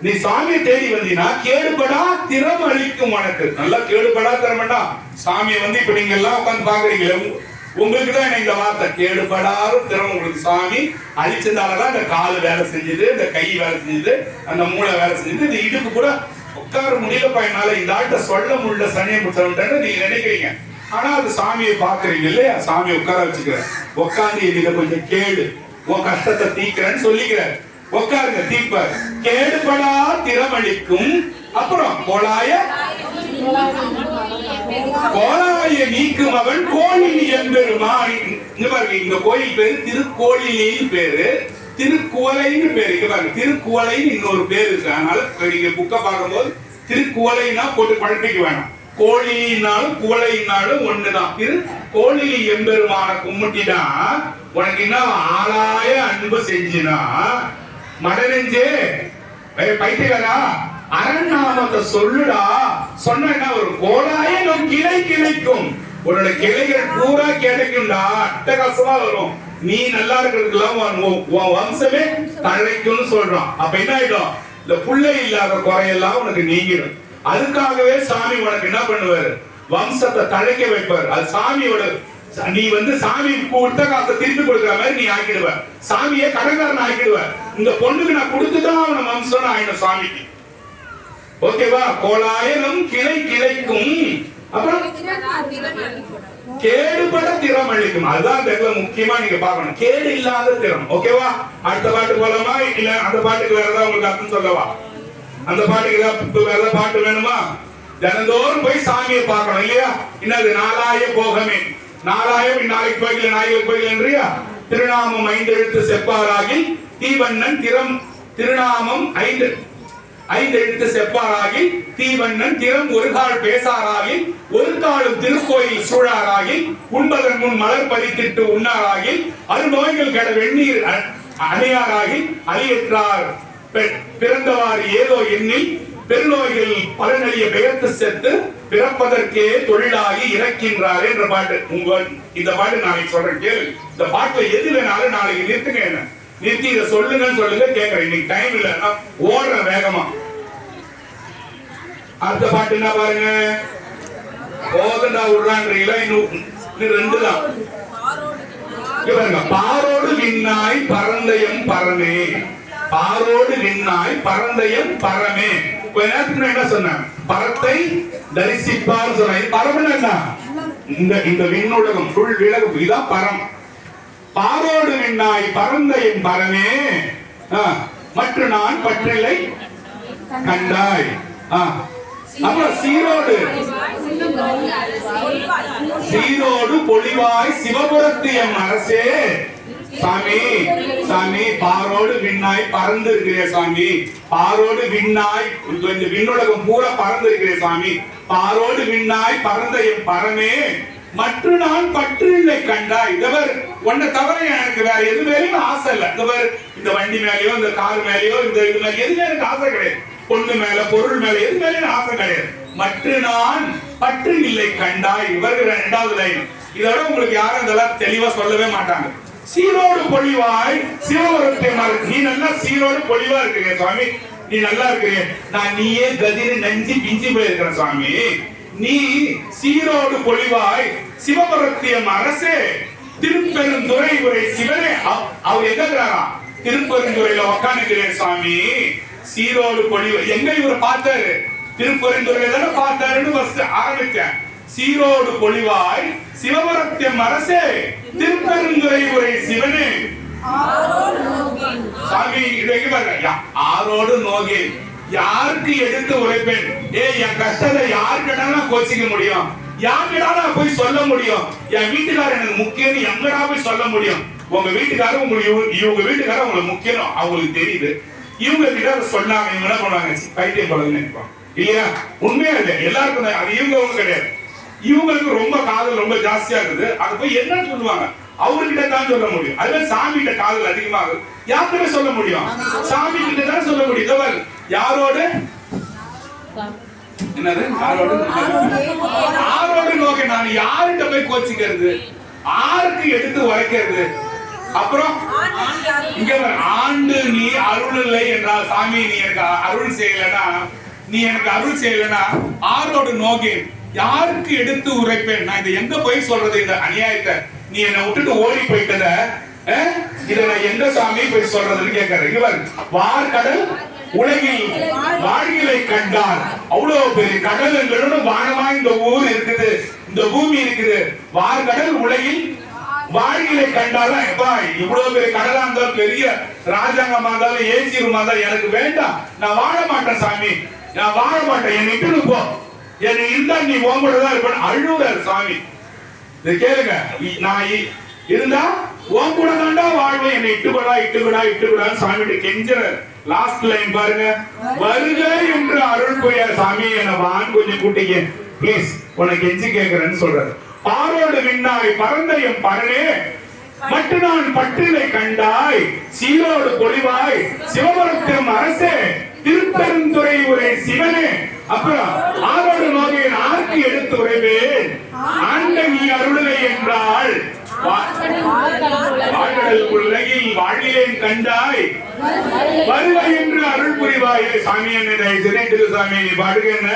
A: நீ சாமியை தேடி வந்தீங்கன்னா கேடுபடா திறம் அளிக்கும் உனக்கு. நல்லா கேடுபடா திறமண்டா சாமியை வந்து இப்ப நீங்க எல்லாம் உட்காந்து பாக்குறீங்களே, உங்களுக்கு தான் இந்த வார்த்தை கேடுபடாத திறம் உங்களுக்கு சாமி அழிச்சதாலதான் இந்த கால் வேலை செஞ்சது, இந்த கை வேலை செஞ்சது, அந்த மூளை வேலை செஞ்சது, இந்த இடுப்பு கூட உட்கார முடியலப்பா என்னால இந்த ஆள்கிட்ட சொல்ல முடியல சனியை முத்தம்னு நீங்க நினைக்கிறீங்க. ஆனா அது சாமியை பாக்குறீங்க இல்லையா, சாமியை உட்கார வச்சுக்கிற, உட்காந்து இதுல கொஞ்சம் கேடு, உன் கஷ்டத்தை தீக்கிறேன்னு சொல்லிக்கிற, உட்காருங்க தீப்பார். கேடுபடா திறமளிக்கும். அப்புறம் கோலாய நீக்கும் அவன் கோழிலி என்பெருமான். இங்க பாருங்க, இந்த கோயில் பேரு திருக்கோழிலின்னு பேரு, திருக்குவளைன்னு பேரு. இங்க பாருங்க, திருக்குவளைன்னு இன்னொரு பேரு இருக்கு. அதனால நீங்க புக்க பார்க்கும்போது திருக்குவளைனா போட்டு குழப்பிக்க வேணாம். கோழினாலும் குவளைனாலும் ஒண்ணுதான். திரு கோழிலி எம்பெருமான கும்பிட்டினா உனக்கு என்ன ஆளாய அன்பு செஞ்சினா மடனெஞ்சே பைத்தியகாரா அரண்நாமத்தை சொல்லுடா. சொன்னா ஒரு கோலாய நம் கிளை கிளைக்கும், உன்னோட கிளைகள் பூரா கிடைக்கும்டா, அட்டகாசமா வரும். நீ நல்லா இருக்கிறதுக்கெல்லாம் உன் வம்சமே தழைக்கும்னு சொல்றான். அப்ப என்ன ஆயிடும், இந்த புள்ளை இல்லாத குறையெல்லாம் உனக்கு நீங்கிடும். அதுக்காகவே சாமி உனக்கு என்ன பண்ணுவாரு, வம்சத்தை தழைக்க வைப்பார். அது சாமியோட, நீ வந்து சாமி கொடுத்த காசை திருப்பி கொடுக்குற மாதிரி நீ ஆக்கிடுவ, சாமியே கடன்காரன் ஆக்கிடுவ. இந்த பொண்ணுக்கு நான் கொடுத்துதான் அவன வம்சம் ஆயிடும் சாமிக்கு. ஓகேவா? கோலாயனம் கிளை கிளைக்கும். அப்புறம் கேடுபட திறம் அளிக்கும். அதுதான் இந்த முக்கியமா நீங்க பார்க்கணும், கேடு இல்லாத திறம். ஓகேவா? அடுத்த பாட்டு போலாமா, இல்ல அந்த பாட்டுக்கு வேற ஏதாவது உங்களுக்கு அர்த்தம் சொல்லவா? அந்த பாட்டுக்கு வேற ஏதாவது பாட்டு வேணுமா? தினந்தோறும் போய் சாமியை பார்க்கணும் இல்லையா? என்னது நாலாய போகமே, நாலாயம் நாளைக்கு போய்கல நாய்களுக்கு போய்கல என்றியா? திருநாமம் 5 எழுத்து செப்பாராகி தீவண்ணன் திறம், திருநாமம் 5 எழுத்து செப்பாராகி தீவண்ணன் திறம் ஒரு கால் பேசாராகி ஒரு காலும் திருக்கோயில் சூழாராகி உண்பதன் முன் மலர் பதித்திட்டு உண்ணாராகி அது நோய்கள் கட வெந்நீர் அணையாராகி அழியற்றார் பிறந்தவாறு ஏதோ எண்ணில் பெருநோய்கள் பலனறிய பெயர்த்து செத்து பிறப்பதற்கே தொழிலாகி இறக்கின்றார் என்ற பாட்டு. இந்த பாட்டு நாளைக்கு சொல்றேன் கேளு. இந்த பாட்டுல எது வேணாலும் நாளைக்கு நிறுத்துங்க, என்ன நிறுத்தி இதை சொல்லுங்கன்னு சொல்லுங்க கேட்கறேன். இன்னைக்கு டைம் இல்லைன்னா ஓடுற வேகமா. அடுத்த பாட்டு என்ன பாருங்க, போதண்டா விடுறான்றீங்களா? இன்னும் 2 தான் பாருங்க. பாரோடு விண்ணாய் பரந்தயம் பரமே, பாரோடு விண்ணாய் பரந்தயம் பரமே. கொஞ்ச நேரத்துக்கு என்ன சொன்னேன், பரத்தை தரிசிப்பார் சொன்ன. பரமன் என்ன, இந்த விண்ணுலகம் புல் விலகம், இதான் பரம். பாரோடு விண்ணாய் பரந்தயம் பரமே மற்ற நான் பற்றில்லை கண்டாய். அப்புறம் சீரோடு சீரோடு பொலிவாய் சிவபுரத்து எம் அரசே. சாமி சாமி பாரோடு விண்ணாய் பறந்து இருக்கிறே சாமி, பாரோடு விண்ணாய் இந்த விண்ணுலகம் பூரா பறந்து இருக்கிறே சாமி, பாரோடு விண்ணாய் பறந்த என் பரமே மற்ற நான் பற்று இல்லை கண்டாய். இதவர் உன்னை தவிர எனக்கு வேற எது மேலேயும் ஆசை இல்லை. இதவர் இந்த வண்டி மேலேயோ இந்த கார் மேலேயோ இந்த இது மேலே எதுவுமே எனக்கு ஆசை கிடையாது. பொண்ணு மேல பொருள் மேல எது மேலேயும் ஆசை கிடையாது. மற்ற நான் பற்று இல்லை கண்டாய். இவர்கள் 2வது லைன். இதோட உங்களுக்கு யாரும் இதெல்லாம் தெளிவா சொல்லவே மாட்டாங்க. சீரோடு பொழிவாய் சிவபுரத்தை நீ நல்லா சீரோடு பொழிவா இருக்கிறீங்க சுவாமி, நீ நல்லா இருக்கிறீங்க. நான் நீயே கதிரை நஞ்சி பிஞ்சி போயிருக்கிற சுவாமி, நீ சீரோடு பொழிவாய் சிவபுரத்தியம் அரசே திருப்பெருந்துறை உரை சிவனே. அவர் எங்க இருக்கிறாரா? திருப்பெருந்துறையில உக்காந்துக்கிறேன் சுவாமி. சீரோடு பொழிவு எங்க இவர் பார்த்தாரு? திருப்பெருந்துறையில தானே பார்த்தாருன்னு ஃபர்ஸ்ட் ஆரம்பிச்சேன். சீரோடு பொழிவாய் சிவபுரத்தியம் அரசே திருப்பெருந்துறை உரை சிவனே. சாமி ஆரோடு நோகே, யாருக்கு எடுத்து உரைப்பேன்? என் கஷ்டத்தை யாருக்கிட்ட நான் கோச்சிக்க முடியும்? யாருக்கிட்ட நான் போய் சொல்ல முடியும்? என் வீட்டுக்காரர் எனக்கு முக்கியம், எங்கடா போய் சொல்ல முடியும்? உங்க வீட்டுக்காரர் உங்களுக்கு, இவங்க வீட்டுக்காரர் உங்களுக்கு முக்கியம் அவங்களுக்கு தெரியுது. இவங்க கிட்ட சொன்னாங்க, இவங்க என்ன பண்ணுவாங்க? பைத்தியம் போலன்னு நினைப்பாங்க இல்லையா? உண்மையா இல்லை, எல்லாருக்கும் அது இவங்க கிடையாது. இவங்களுக்கு ரொம்ப காதல் ரொம்ப ஜாஸ்தியா இருக்குது. அது போய் என்ன சொல்லுவாங்க? அவர்கிட்ட தான் சொல்ல முடியும். அதுவே சாமி கிட்ட காதல் அதிகமாக யாருக்குமே சொல்ல முடியும்? சாமி கிட்ட தான் சொல்ல முடியும். யாரோடு என்னது? ஆரோடு நோக்க நான் யார்கிட்ட போய் கோச்சிக்கிறது? யாருக்கு எடுத்து உரைக்கிறது? அப்புறம் இங்க ஆண்டு நீ அருள் இல்லை என்றால் சாமி நீ எனக்கு அருள் செய்யலனா, நீ எனக்கு அருள் செய்யலனா ஆரோடு நோகேன், யாருக்கு எடுத்து உரைப்பேன்? நான் இதை எங்க போய் சொல்றது? இந்த அநியாயத்தை நீ என்னை விட்டுட்டு ஓடி போயிட்டத இதை நான் எங்க சாமி போய் சொல்றதுன்னு கேட்கிறேன். இவர் வார்கடல் உலகில் வாழ்களை கண்டார். அவ்வளவு பெரிய கடல் எங்களோட வானமா இந்த ஊர் இருக்குது, இந்த பூமி இருக்குது. வார்கடல் உலகில் வாழ்களை கண்டாலும் எப்பா இவ்வளவு பெரிய கடலா இருந்தாலும் பெரிய ராஜாங்கமா இருந்தாலும் ஏசி ரூமா இருந்தாலும் எனக்கு வேண்டாம், நான் வாழ மாட்டேன் சாமி, நான் வாழ மாட்டேன், என்னை இட்டுன்னு போ, என்னை இருந்தா நீ ஓம்புறதா இருப்பேன் அழுவுறாரு சாமி. இதை கேளுங்க, நான் இருந்தா ஓம் கூட தாண்டா வாழ்வேன், என்னை இட்டுக்கூடா இட்டுக்கூடா இட்டுக்கூடான்னு சாமி கெஞ்சுற. லாஸ்ட் லைன் பாருங்க, வருக என்று அருள் புரிய சாமி என்ன வான் கொஞ்சம் கூட்டிங்க பிளீஸ், உனக்கு கெஞ்சி கேட்கிறேன்னு சொல்றாரு. பாரோடு விண்ணாய் பரந்த எம் பரனே மட்டு நான் பற்றிலை கண்டாய், சீரோடு பொலிவாய் சிவபுரத்தின் அரசே திருப்பெருந்துறை உரை சிவனே. அப்புறம் ஆரோடு நோகையின் ஆர்க்கு எடுத்து உரைவேன், ஆண்ட நீ அருளலை என்றால் வாழ்கடல் உலகில் வாழ்கிறேன் கண்டாய், வருக என்று அருள் புரிவாயே. சாமி என்ன திரு சாமி நீ பாடுக என்ன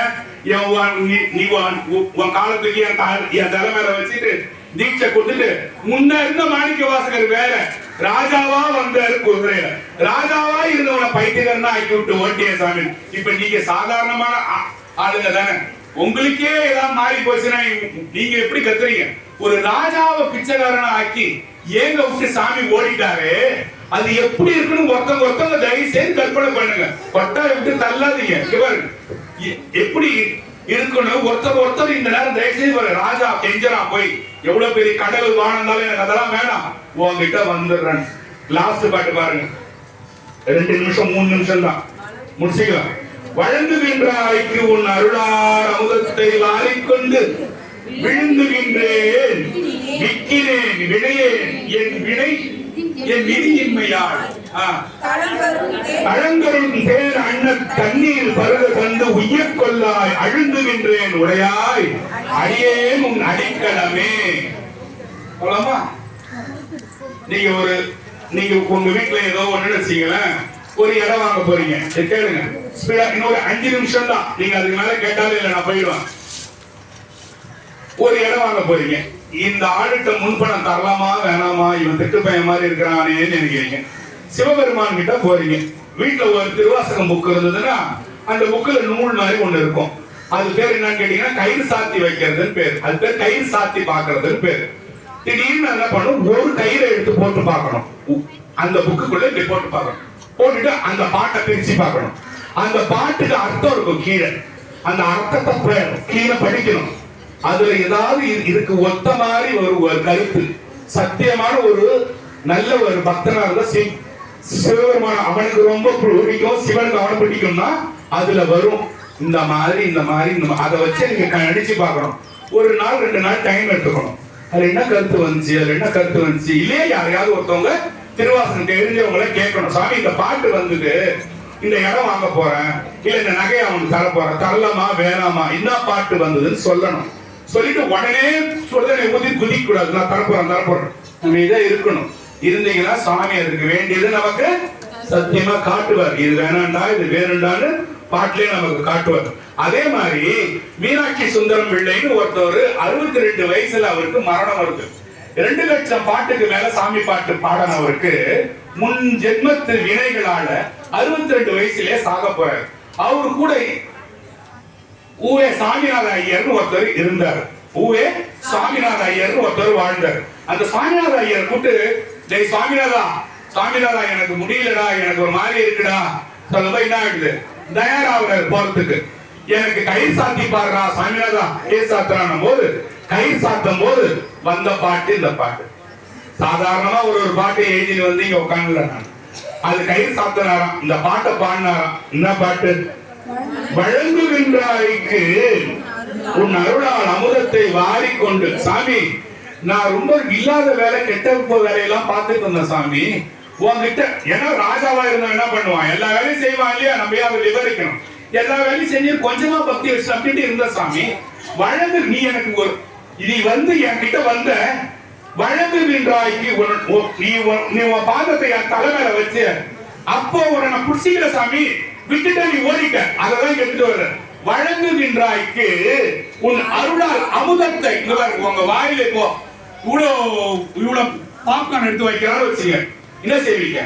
A: உன் காலத்துக்கு என் தலைமையில வச்சுட்டு தீட்சை கொடுத்துட்டு, முன்ன இருந்த மாணிக்க வாசகர் வேற ராஜாவா வந்தாரு குதிரையில, ராஜாவா இருந்தவனை பைத்தியக்காரனா ஆக்கி விட்டு ஓட்டிய சாமி. இப்ப நீங்க சாதாரணமான ஆளுங்க தானே, உங்களுக்கே ஏதாவது மாறி போச்சுன்னா நீங்க எப்படி கத்துறீங்க? ஒரு ராஜாவை பிச்சைக்காரனா ஆக்கி ஏங்க விட்டு சாமி ஓடிட்டாரு, அது எப்படி இருக்குன்னு ஒருத்தவங்க தயவு செய்து கற்பனை பண்ணுங்க. கொட்டா விட்டு தள்ளாதீங்க. இவர் எப்படி இருக்கணும் ஒருத்தர் இந்த நேரம் தயவு செய்து ராஜா கெஞ்சரா போய் எவ்வளவு பெரிய கடல் வானந்தாலும் எனக்கு அதெல்லாம் வேணாம், உங்ககிட்ட வந்துடுறேன். லாஸ்ட் பாட்டு பாருங்க, 2 நிமிஷம் 3 நிமிஷம் தான் முடிச்சுக்கலாம். வழங்குகின்றாய்க்கு உன் அருளார் அமுதத்தை வாரிக்கொண்டு விழுந்துகின்றேன், விக்கிறேன் வினையேன் என் வினை என் விதியின்மையால் அழங்கரும் தேர் அண்ண தண்ணீர் பருக தந்து உய்யக் கொள்ளாய், அழுந்துகின்றேன் உடையாய் அடியேன் உன் அடிக்கலமே. அவ்வளவுமா? நீங்க உங்க வீட்டுல ஏதோ ஒண்ணு நினைச்சீங்களேன், ஒரு இடம் வாங்க போறீங்க, கேளுங்க ஸ்பீடா, இன்னொரு 5 நிமிஷம் தான், நீங்க அதுக்கு மேல கேட்டாலும் இல்ல நான் போயிடுவேன். ஒரு இடம் வாங்க போறீங்க, இந்த ஆளுட்ட முன்பணம் தரலாமா வேணாமா, இவன் திட்டு பையன் மாதிரி இருக்கிறானேன்னு நினைக்கிறீங்க. சிவபெருமான் கிட்ட போறீங்க, வீட்டுல ஒரு திருவாசகம் புக் இருந்ததுன்னா அந்த புக்ல நூல் மாதிரி ஒண்ணு இருக்கும், அது பேர் என்னன்னு கேட்டீங்கன்னா கயிறு சாத்தி வைக்கிறதுன்னு பேரு, அது பேர் கயிறு சாத்தி பாக்குறதுன்னு பேரு. திடீர்னு என்ன பண்ணும், ஒரு கயிறை எடுத்து போட்டு பார்க்கணும், அந்த புக்குக்குள்ள இப்படி போட்டு பார்க்கணும், போட்டுட்டு அந்த பாட்டை பிரிச்சு பார்க்கணும், அந்த பாட்டுக்கு அர்த்தம் இருக்கும் கீழே, அந்த அர்த்தத்தை கீழே படிக்கணும், அதுல ஏதாவது இதுக்கு ஒத்த மாதிரி ஒரு கருத்து, சத்தியமான ஒரு நல்ல ஒரு பக்தனா இருந்தா சிவபெருமான அவனுக்கு ரொம்ப பிடிக்கும், சிவனுக்கு அவனை பிடிக்கும்னா அதுல வரும் இந்த மாதிரி அதை வச்சு நீங்க நடிச்சு பார்க்கணும். ஒரு நாள் 2 நாள் டைம் எடுத்துக்கணும், அதுல என்ன கருத்து வந்துச்சு, இல்லையே யாரையாவது ஒருத்தவங்க திருவாசகம் தெரிஞ்சவங்களை கேட்கணும், சாமி இந்த பாட்டு வந்தது, இந்த இடம் வாங்க போறேன், இல்ல இந்த நகையை அவனுக்கு தர போறேன், தரலாமா வேணாமா, என்ன பாட்டு வந்ததுன்னு சொல்லணும். சொல்லிட்டு உடனே சொல்றதை ஊதி குதிக்க கூடாது, நான் தரப்போறேன் நம்ம இதே இருக்கணும். இருந்தீங்கன்னா சாமி அதுக்கு வேண்டியது நமக்கு சத்தியமா காட்டுவார், இது வேணாண்டா இது வேணுண்டான்னு பாட்டிலே நமக்கு காட்டுவார். அதே மாதிரி மீனாட்சி சுந்தரம் பிள்ளைன்னு ஒருத்தவர் 62 வயசுல அவருக்கு மரணம் வருது. 2 லட்சம் பாட்டுக்கு மேல சாமி பாட்டு பாடனவருக்கு முன் ஜென்மத்து வினைகளால 62 வயசுலயே சாக போறாரு. அவரு கூட ஊவே சாமிநாத ஐயர் ஒருத்தர் இருந்தார், ஊவே சாமிநாத ஐயர் ஒருத்தர் வாழ்ந்தார். அந்த சாமிநாத ஐயர் கூட்டு, டேய் சாமிநாதா எனக்கு முடியலடா, எனக்கு ஒரு மாதிரி இருக்குடா சொல்லும்போது என்ன ஆயிடுது, தயாராகிறார் போறதுக்கு, எனக்கு கயிறு சாத்தி பாடுறா சாமிநாதா, கயிறு சாத்துறான் போது கயிறு சாத்தும் போது வந்த பாட்டு இந்த பாட்டு. சாதாரணமா ஒரு பாட்டு எழுதிட்டு வந்து இங்க உட்காந்துல அது கயிறு சாத்தினாராம், இந்த பாட்டை பாடினாராம். என்ன பாட்டு? வழங்குகின்றாய்க்கு உன் அருளால் அமுதத்தை வாரிக்கொண்டு. சாமி நான் ரொம்ப இல்லாத வேலை கெட்ட வேலையெல்லாம் பார்த்துட்டு இருந்தேன் சாமி உங்ககிட்ட. ஏன்னா ராஜாவா இருந்தா என்ன பண்ணுவான், எல்லா வேலையும் செய்வான் இல்லையா, நம்ம அதை விவரிக்கணும். எல்லா வேலையும் செஞ்சு கொஞ்சமா பக்தி வச்சு அப்படின்ட்டு இருந்த சாமி, வழங்கு நீ எனக்கு ஒரு நீ வந்து என்கிட்ட வந்த வழங்குகின்றாய்க்கு நீ உன் பாதத்தை என் தலைமையில வச்சு அப்போ உன்னை புடிச்சிக்கல சாமி, விட்டுட்ட நீ ஓடிட்ட, அததான் எடுத்துட்டு வர்ற. வழங்குகின்றாய்க்கு உன் அருளால் அமுதத்தை, உங்க வாயில இப்போ இவ்வளவு பாப்கார்ன் எடுத்து வைக்கிறாரு வச்சுங்க, என்ன செய்வீங்க?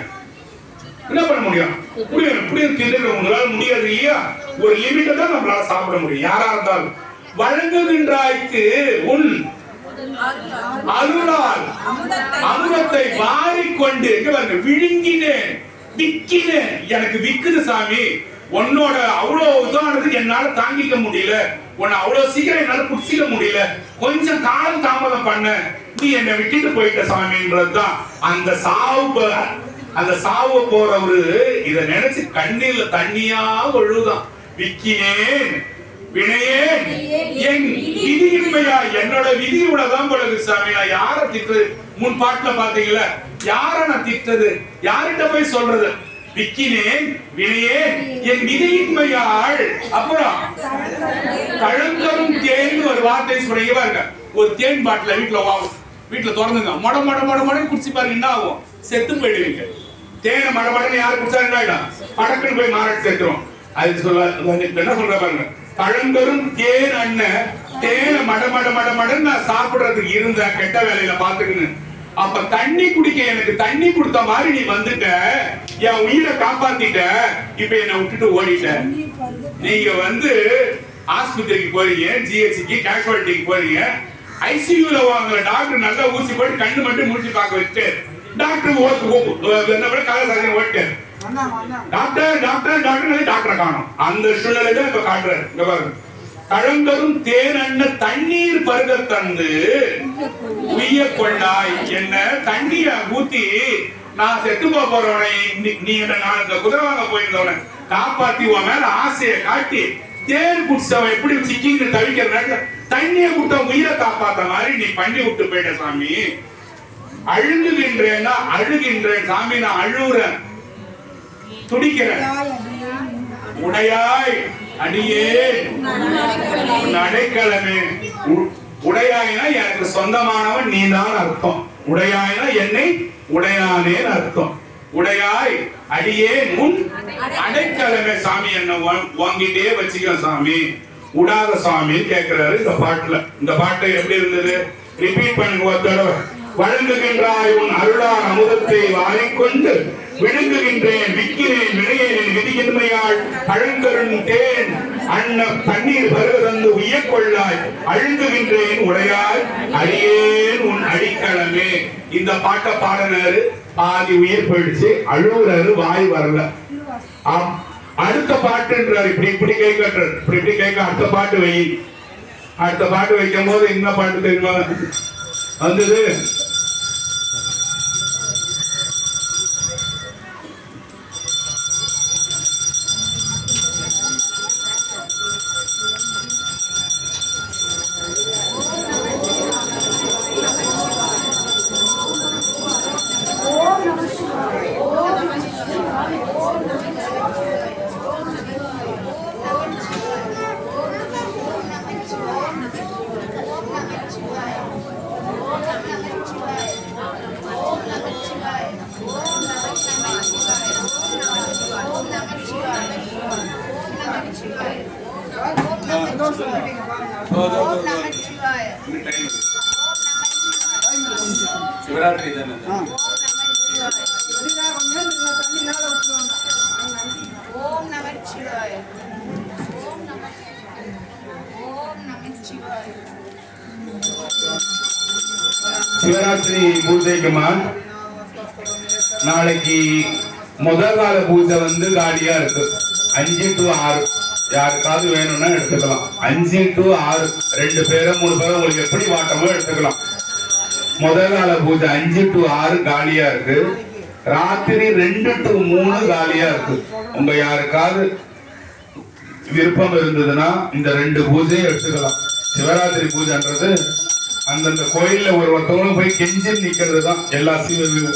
A: என்ன பண்ண முடியும்? உங்களால முடியாது இல்லையா? ஒரு லிமிட்டை தான் நம்மளால சாப்பிட முடியும், யாரா இருந்தாலும். வழங்குகின்றாய்க்கு உன் அருளால் அமுதத்தை வாரிக்கொண்டு விழுங்கினேன், விக்கினேன். எனக்கு விக்குது சாமி, உன்னோட அவ்வளவு உதாரணத்துக்கு என்னால தாங்கிக்க முடியல, உன்னை அவ்வளவு சீக்கிரம் என்னால புடிச்சிக்க முடியல, கொஞ்சம் காலம் தாமதம் பண்ண, நீ என்னை விட்டுட்டு போயிட்ட சாமின்றதுதான். அந்த சாவு போறவரு இத நினைச்சு கண்ணீர்ல தண்ணியா ஒழுதான். விக்கினேன் வினையேன் என் விதியின்மையா, என்னோட விதி இவ்வளவுதான் போலது சாமி, நான் யார திட்டுறது? முன் பாட்டுல பாத்தீங்களா, யார நான் திட்டுறது, யார்கிட்ட போய் சொல்றது? விக்கினேன் வினையேன் என் விதியின்மையாள். அப்புறம் கழங்கரும் தேன் ஒரு வார்த்தை சொல்றீங்க பாருங்க. ஒரு தேன் பாட்டில வீட்டுல திறந்துங்க, மட மட மட மடன்னு குடிச்சு பாருங்க, என்ன ஆகும்? செத்து போயிடுவீங்க. தேனை மட மடன்னு யாரு குடிச்சா என்ன ஆயிடும்? படக்குன்னு போய் மாறாட்டு செத்துரும். அது என்ன சொல்ற பாருங்க, கழங்கரும் தேன் அண்ணன் தேனை மட மட மட மடன்னு நான் சாப்பிடுறதுக்கு இருந்த கெட்ட வேலையில பாத்துக்கணும். அப்ப தண்ணி குடிக்க எனக்கு தண்ணி கொடுத்த மாதிரி நீ வந்துட்ட, என் உயிரை காப்பாத்திட்ட, இப்ப என்ன விட்டுட்டு ஓடிட்ட. நீங்க ஆஸ்பத்திரிக்கு போறீங்க, ஜிஹெச்க்கு கேஷுவாலிட்டிக்கு போறீங்க, ஐசியூல வாங்குற டாக்டர் நல்லா ஊசி போட்டு கண்ணு மட்டும் முடிச்சு பார்க்க வச்சு டாக்டர் ஓட்டு டாக்டர் டாக்டர் டாக்டர் டாக்டரை காணும். அந்த சூழ்நிலை தான் இப்ப காட்டுறாரு. இங்க பாருங்க, கழங்கரும் தேன் அண்ண தண்ணீர் பருக தந்து உய்ய கொண்டாய். என்ன தண்ணிய ஊத்தி நான் செத்து போறவனை, நீ நான் இந்த குதிரை வாங்க போயிருந்தவனை காப்பாத்தி உன் மேல ஆசையை காட்டி தேன் குடிச்சவன் எப்படி சிக்கின்னு தவிக்கிற நேரத்துல தண்ணிய கொடுத்த உயிரை காப்பாத்த மாதிரி நீ பண்ணி விட்டு போயிட்ட சாமி. அழுகுகின்றேன்னா அழுகின்றேன் சாமி, நான் அழுகுறேன், துடிக்கிறேன். உடையாய் அடியே அடைக்கலமே. உடையாயினா எனக்கு சொந்தமானவன் நீதான் அர்த்தம். உடையாயினா என்னை உடையானேன்னு அர்த்தம். உடையாய் அடியே முன் அடைக்கலமே சாமி, என்ன வாங்கிட்டே வச்சுக்க சாமி, உடாத சாமி கேட்கிறாரு இந்த பாட்டுல. இந்த பாட்டு எப்படி இருந்தது? ரிப்பீட் பண்ணுங்க ஒரு தடவை. வழங்குகின்றாய் உன் அருளால் அமுதத்தை வாரிக்கொண்டு விழுங்குகின்றேன் விக்கினேன் வினையேன் விதியின்மையால் பழங்கருண் தேன் அன்ன தண்ணீர் பருக தந்து உய்யக்கொள்ளாய். அழுங்குகின்றேன் உடையாய் அடியேன் உன் அடிக்கலமே. இந்த பாட்டை பாடினாரு, பாதி உயிர் போயிடுச்சு, அழுகுறாரு, வாய் வரல. அடுத்த பாட்டுன்றாரு, இப்படி இப்படி கேட்க இப்படி கேட்க அடுத்த பாட்டு வை. அடுத்த பாட்டு வைக்கும் போது என்ன பாட்டு தெரியுமா வந்தது?
B: சிவராத்திரி தானே.
A: சிவராத்திரி பூஜைக்குமா நாளைக்கு முதல் கால பூஜை காலியா இருக்கு. 5 to 6 யாருக்காவது வேணும்னா எடுத்துக்கலாம். 5 to 6 2 பேரோ 3 பேரோ உங்களுக்கு எப்படி வாட்டமோ எடுத்துக்கலாம். முதல் கால பூஜை 5 to 6 காலியா இருக்கு. ராத்திரி 2 to 3 காலியா இருக்கு. உங்க யாருக்காவது விருப்பம் இருந்ததுன்னா இந்த 2 பூஜையை எடுத்துக்கலாம். சிவராத்திரி பூஜைன்றது அந்தந்த கோயில்ல ஒருத்தவங்களும் போய் கெஞ்சி நிக்கிறது தான். எல்லா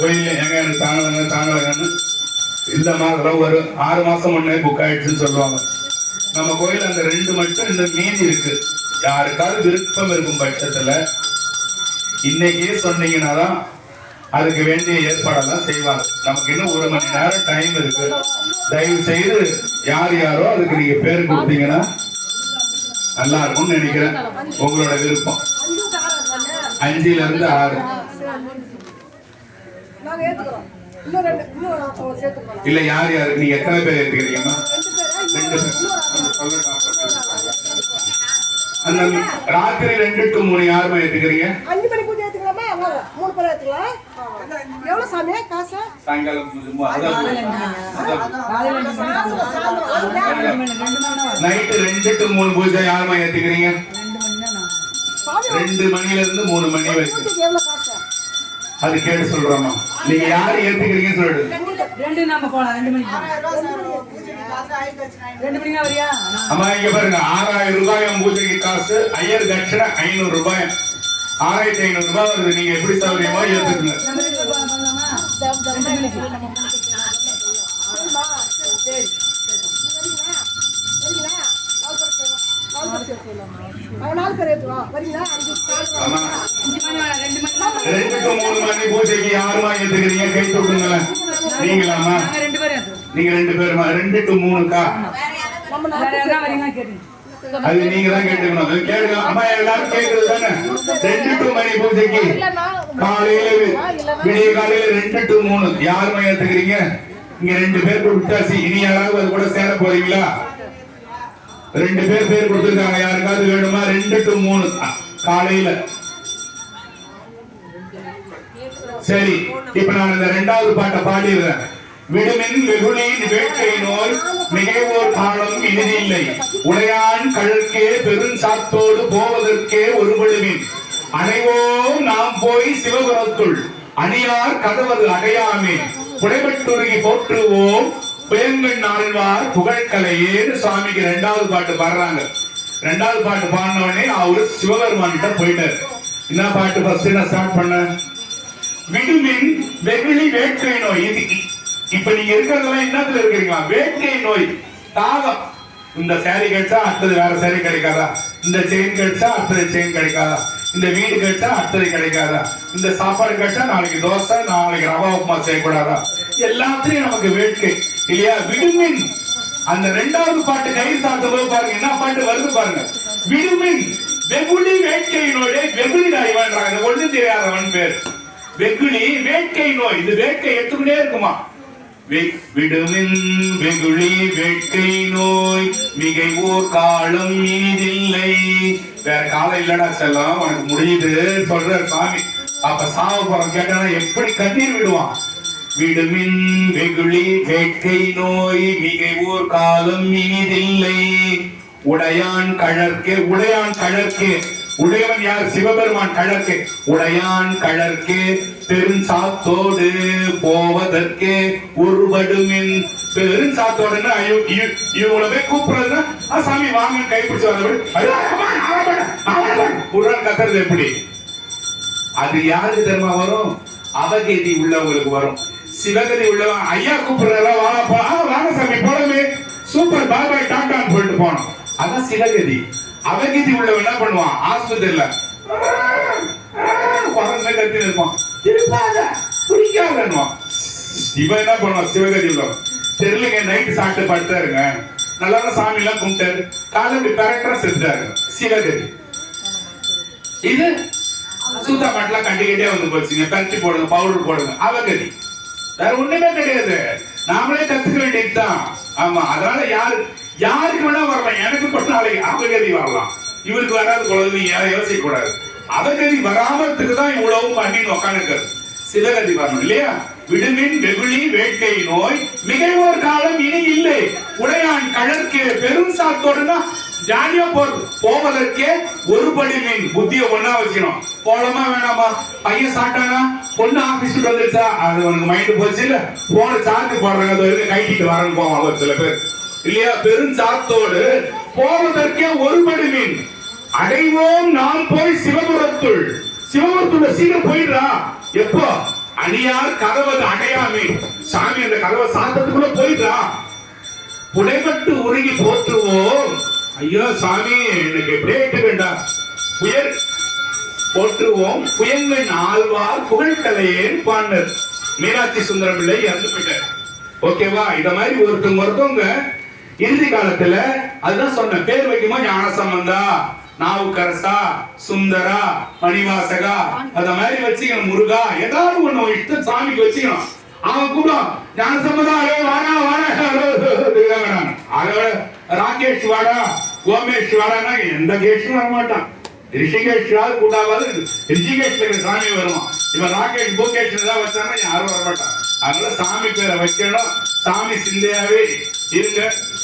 A: கோயிலையும் எங்க எனக்கு தாங்கலங்கன்னு இந்த மாதிரி ஒரு 6 மாசம் முன்னே புக் ஆயிடுச்சுன்னு சொல்லுவாங்க. நம்ம கோயில் அந்த 2 மட்டும் இந்த மீதி இருக்கு. யாருக்காவது விருப்பம் இருக்கும் பட்சத்துல இன்னைக்கே சொன்னீங்கன்னா தான் அதுக்கு வேண்டிய ஏற்பாடெல்லாம் செய்வாங்க. நமக்கு இன்னும் 1 மணி நேரம் டைம் இருக்கு. தயவு செய்து யார் யாரோ அதுக்கு நீங்க பேர் கொடுத்தீங்கன்னா நல்லா இருக்கும்னு நினைக்கிறேன். உங்களோட விருப்பம். 5ல இருந்து 6. இல்ல யார் யாரு நீங்க எத்தனை பேர் ஏத்துக்கிறீங்கன்னா? 2 பேர். அந்த ராத்திரி 2 to 3 யாருமா ஏத்துக்கிறீங்க?
B: 5 மணி பூஜை ஏத்துக்கலாமா? 3 பேர் ஏத்துக்கலாம். எவ்வளவு சாமி காசு?
A: சாயங்காலம் நைட்டு 2 to 3 பூஜை யாருமா ஏத்துக்கிறீங்க? 2 மணில இருந்து 3 மணி வரைக்கும்.
B: எவ்வளவு காசு?
A: அது கேட்டு சொல்றோமா? நீங்க யாரு ஏத்துக்கிறீங்கன்னு சொல்லுங்க.
C: 2 நாம போலாம். 2 மணிக்கு 2 மணிக்கு வரியா?
A: அம்மா இங்க பாருங்க, 6000 ரூபாய் பூஜைக்கு காசு, ஐயர் தட்சணை 500 ரூபாய், 6500 ரூபாய் வருது. நீங்க எப்படி சௌகரியமா ஏத்துக்குங்க. ரெண்டு to 3 மணி பூஜைக்கு யாருமா ஏத்துக்கிறீங்க? கை தூக்குங்களேன். நீங்களாமா? நீங்க 2 பேருமா? 2 to 3க்கா? அது நீங்க தான் கேட்டுக்கணும். கேளுங்க அம்மா, எல்லாரும் கேக்குறது தானே? 2 to மணி பூஜைக்கு காலையில விடிய காலையில 2 to 3 யாருமா ஏத்துக்கிறீங்க? இங்க 2 பேர் கொடுத்தாச்சு. இனி யாராவது அது கூட சேர போறீங்களா? 2 பேர் கொடுத்துருக்காங்க. யாருக்காவது வேணுமா? 2 to 3 காலையில. சரி, இப்ப நான் இந்த 2வது பாட்டை பாடிடுறேன். விடுமின் வெகுளின் வேட்கை நோய் மிகைவோர் காலம் இனிதில்லை, உடையான் கழற்கே பெருஞ்சாத்தோடு போவதற்கே ஒருபடுமின், அனைவோம் நாம் போய் சிவபுரத்துள் அணியார் கதவது அடையாமே, புடைபட்டுருகி போற்றுவோம் புயங்கண் ஆழ்வார் புகழ்கலையேன்னு சுவாமிக்கு 2வது பாட்டு பாடுறாங்க. 2வது பாட்டு பாடினவனே அவரு சிவபெருமான் கிட்ட போயிட்டார். என்ன பாட்டு ஃபர்ஸ்ட் நான் ஸ்டார்ட் பண்ண? விடுமின் வெகுளி வேட்கை நோய். இப்ப நீங்க இருக்கிறதெல்லாம் என்னத்துல இருக்கிறீங்களா? வேட்கை நோய், தாகம். இந்த சேரி கிடைச்சா அடுத்தது வேற சேரி கிடைக்காதா? இந்த செயின் கிடைச்சா அடுத்தது செயின் கிடைக்காதா? இந்த வீடு கிடைச்சா அடுத்தது கிடைக்காதா? இந்த சாப்பாடு கிடைச்சா நாளைக்கு தோசை, நாளைக்கு ரவா உப்புமா செய்யக்கூடாதா? எல்லாத்துலயும் நமக்கு வேட்கை இல்லையா? விடுமின். அந்த 2வது பாட்டு கை சாத்தும்போது பாருங்க என்ன பாட்டு வருது பாருங்க. விடுமின் வெகுளி வேட்கை நோய். வெகுளி தாய்வான்றாங்க. ஒண்ணு தெரியாதவன் பேர் வெகுளி. வேட்கை நோய். இது வேட்கை எடுத்துக்கிட்டே இருக்குமா? விடுமின் வெகுளி வேட்கை நோய் மிகைவோர் காலம் இனிதில்லை. வேற காலம் இல்லடா செல்லம், உனக்கு முடியுது சொல்ற சாமி. அப்ப சாவ போறோம் கேட்டா எப்படி கண்ணீர் விடுவான்? விடுமின் வெகுளி வேட்கை நோய் மிகைவோர் காலம் இனிதில்லை, உடையான் கழற்கே. உடையான் கழற்கே. உடையவன் யார்? சிவபெருமான். கழற்கே உடையான் கழற்கே பெருஞ்சாத்தோடு போவதற்கே ஒருபடுமின். பெருஞ்சாத்தோடுன்னா இவங்கள போய் கூப்பிடுறதுன்னா சாமி வாங்க கைப்பிடிச்சு வர கத்துறது எப்படி? அது யாருக்கு தெரியுமா வரும்? அவகதி உள்ளவங்களுக்கு வரும். சிவகதி உள்ளவன் ஐயா கூப்பிடுறா வாங்க போலாம், வாங்க சாமி போலவே சூப்பர் பாய் பாய் டாட்டான்னு சொல்லிட்டு போனோம். அதான் சிவகதி. அவகதி உள்ளவன் என்ன பண்ணுவான்? ஆஸ்பத்திரியில கத்தி இருப்பான், பிடிக்காதன்னுவான். இவன் என்ன பண்ணுவான்? சிவகதி உள்ளவன் தெரியலங்க, நைட்டு சாப்பிட்டு படுத்தாருங்க, நல்லா சாமி எல்லாம் கும்பிட்டாரு, காலையில் கரெக்டா செஞ்சாரு. சிவகதி. இது சூத்தா மாட்டெல்லாம் கண்டிக்கிட்டே வந்து போச்சுங்க, கட்டி போடுங்க, பவுடர் போடுங்க. அவகதி. வேற ஒண்ணுமே கிடையாது, நாமளே கத்துக்க வேண்டியதுதான். ஆமா, அதனால யாருக்கு வேணா வரலாம். எனக்கு கூட நாளைக்கு அவகதி வரலாம், இவருக்கு வராது குழந்தை யோசிக்க கூடாது. அவகதி வராமத்துக்கு தான் இவ்வளவு பண்ணின்னு உட்காந்துருக்காரு. சிவகதி வரணும் இல்லையா? விடுமின் வெகுளி வேட்கை நோய் மிகைவோர் காலம் இனி இல்லை, உடையான் கழற்கே பெரும் சாத்தோடுனா ஜாலியா போவதற்கே ஒருபடி மீன். புத்திய ஒன்னா வச்சுக்கணும். போலாமா வேணாமா? பையன் சாட்டானா, பொண்ணு ஆபீஸ் வந்துருச்சா, அது உனக்கு மைண்ட் போச்சு இல்ல, போன சார்ஜ் போடுறாங்க, அது வரைக்கும் கைட்டிட்டு வரன்னு போவாங்க சில பேர் இல்லையா? பெருஞ்சாத்தோடு போவதற்கே ஒருபடி மீன், அடைவோம் நாம் போய் சிவபுரத்துள். சிவபுரத்துள்ள சீக்கிரம் போயிடுறா. எப்போ? அணியார் கதவது அடையாமே. சாமி அந்த கதவை சாத்தத்துக்குள்ள போயிடுறா. புடைபட்டு உருகி போற்றுவோம். ஐயோ சாமி எனக்கு பிரேக் வேண்டாம். போற்றுவோம் புயங்கள் ஆழ்வார் புகழ்கலையேன் பாண்டர். மீனாட்சி சுந்தரம் பிள்ளை இறந்து போயிட்டார். ஓகேவா? இத மாதிரி ஒருத்தவங்க இறுதி காலத்துல அதுதான் சொன்ன பேர் வைக்கும்போது ஞானசம்பந்தா, நாவுக்கரசா, சுந்தரா, மணிவாசகா அத மாதிரி வச்சுக்கணும். முருகா ஏதாவது ஒண்ணு இஷ்ட சாமிக்கு வச்சுக்கணும். அவன் கூட ஞானசம்பந்தா வாடா வாடா ராகேஷ் வாடா, கோமேஷ் வாடானா எந்த கேஷும் வர மாட்டான். ரிஷிகேஷாவது கூட்டாவது ரிஷிகேஷ்ல சாமி வருவான். இவன் ராகேஷ் பூகேஷ் ஏதாவது வச்சானா யாரும் வரமாட்டான். அதனால சாமி பேரை வைக்கணும். சாமி சிந்தையாவே இருங்க.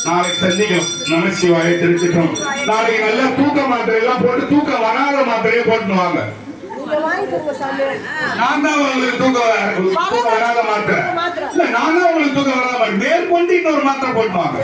A: நாளைக்கு சந்திக்கும். நமசிவாய திருச்சிட்டோம். நாளைக்கு நல்லா தூக்க மாத்திரை எல்லாம் போட்டு தூக்கம் வராத மாத்திரையே போட்டுவாங்க. நான் தான் உங்களுக்கு தூக்கம் வராத மாத்திரை இல்ல, நான் தான் உங்களுக்கு தூக்கம் வராத மாத்திரை மேற்கொண்டு இன்னொரு மாத்திரை போட்டுவாங்க.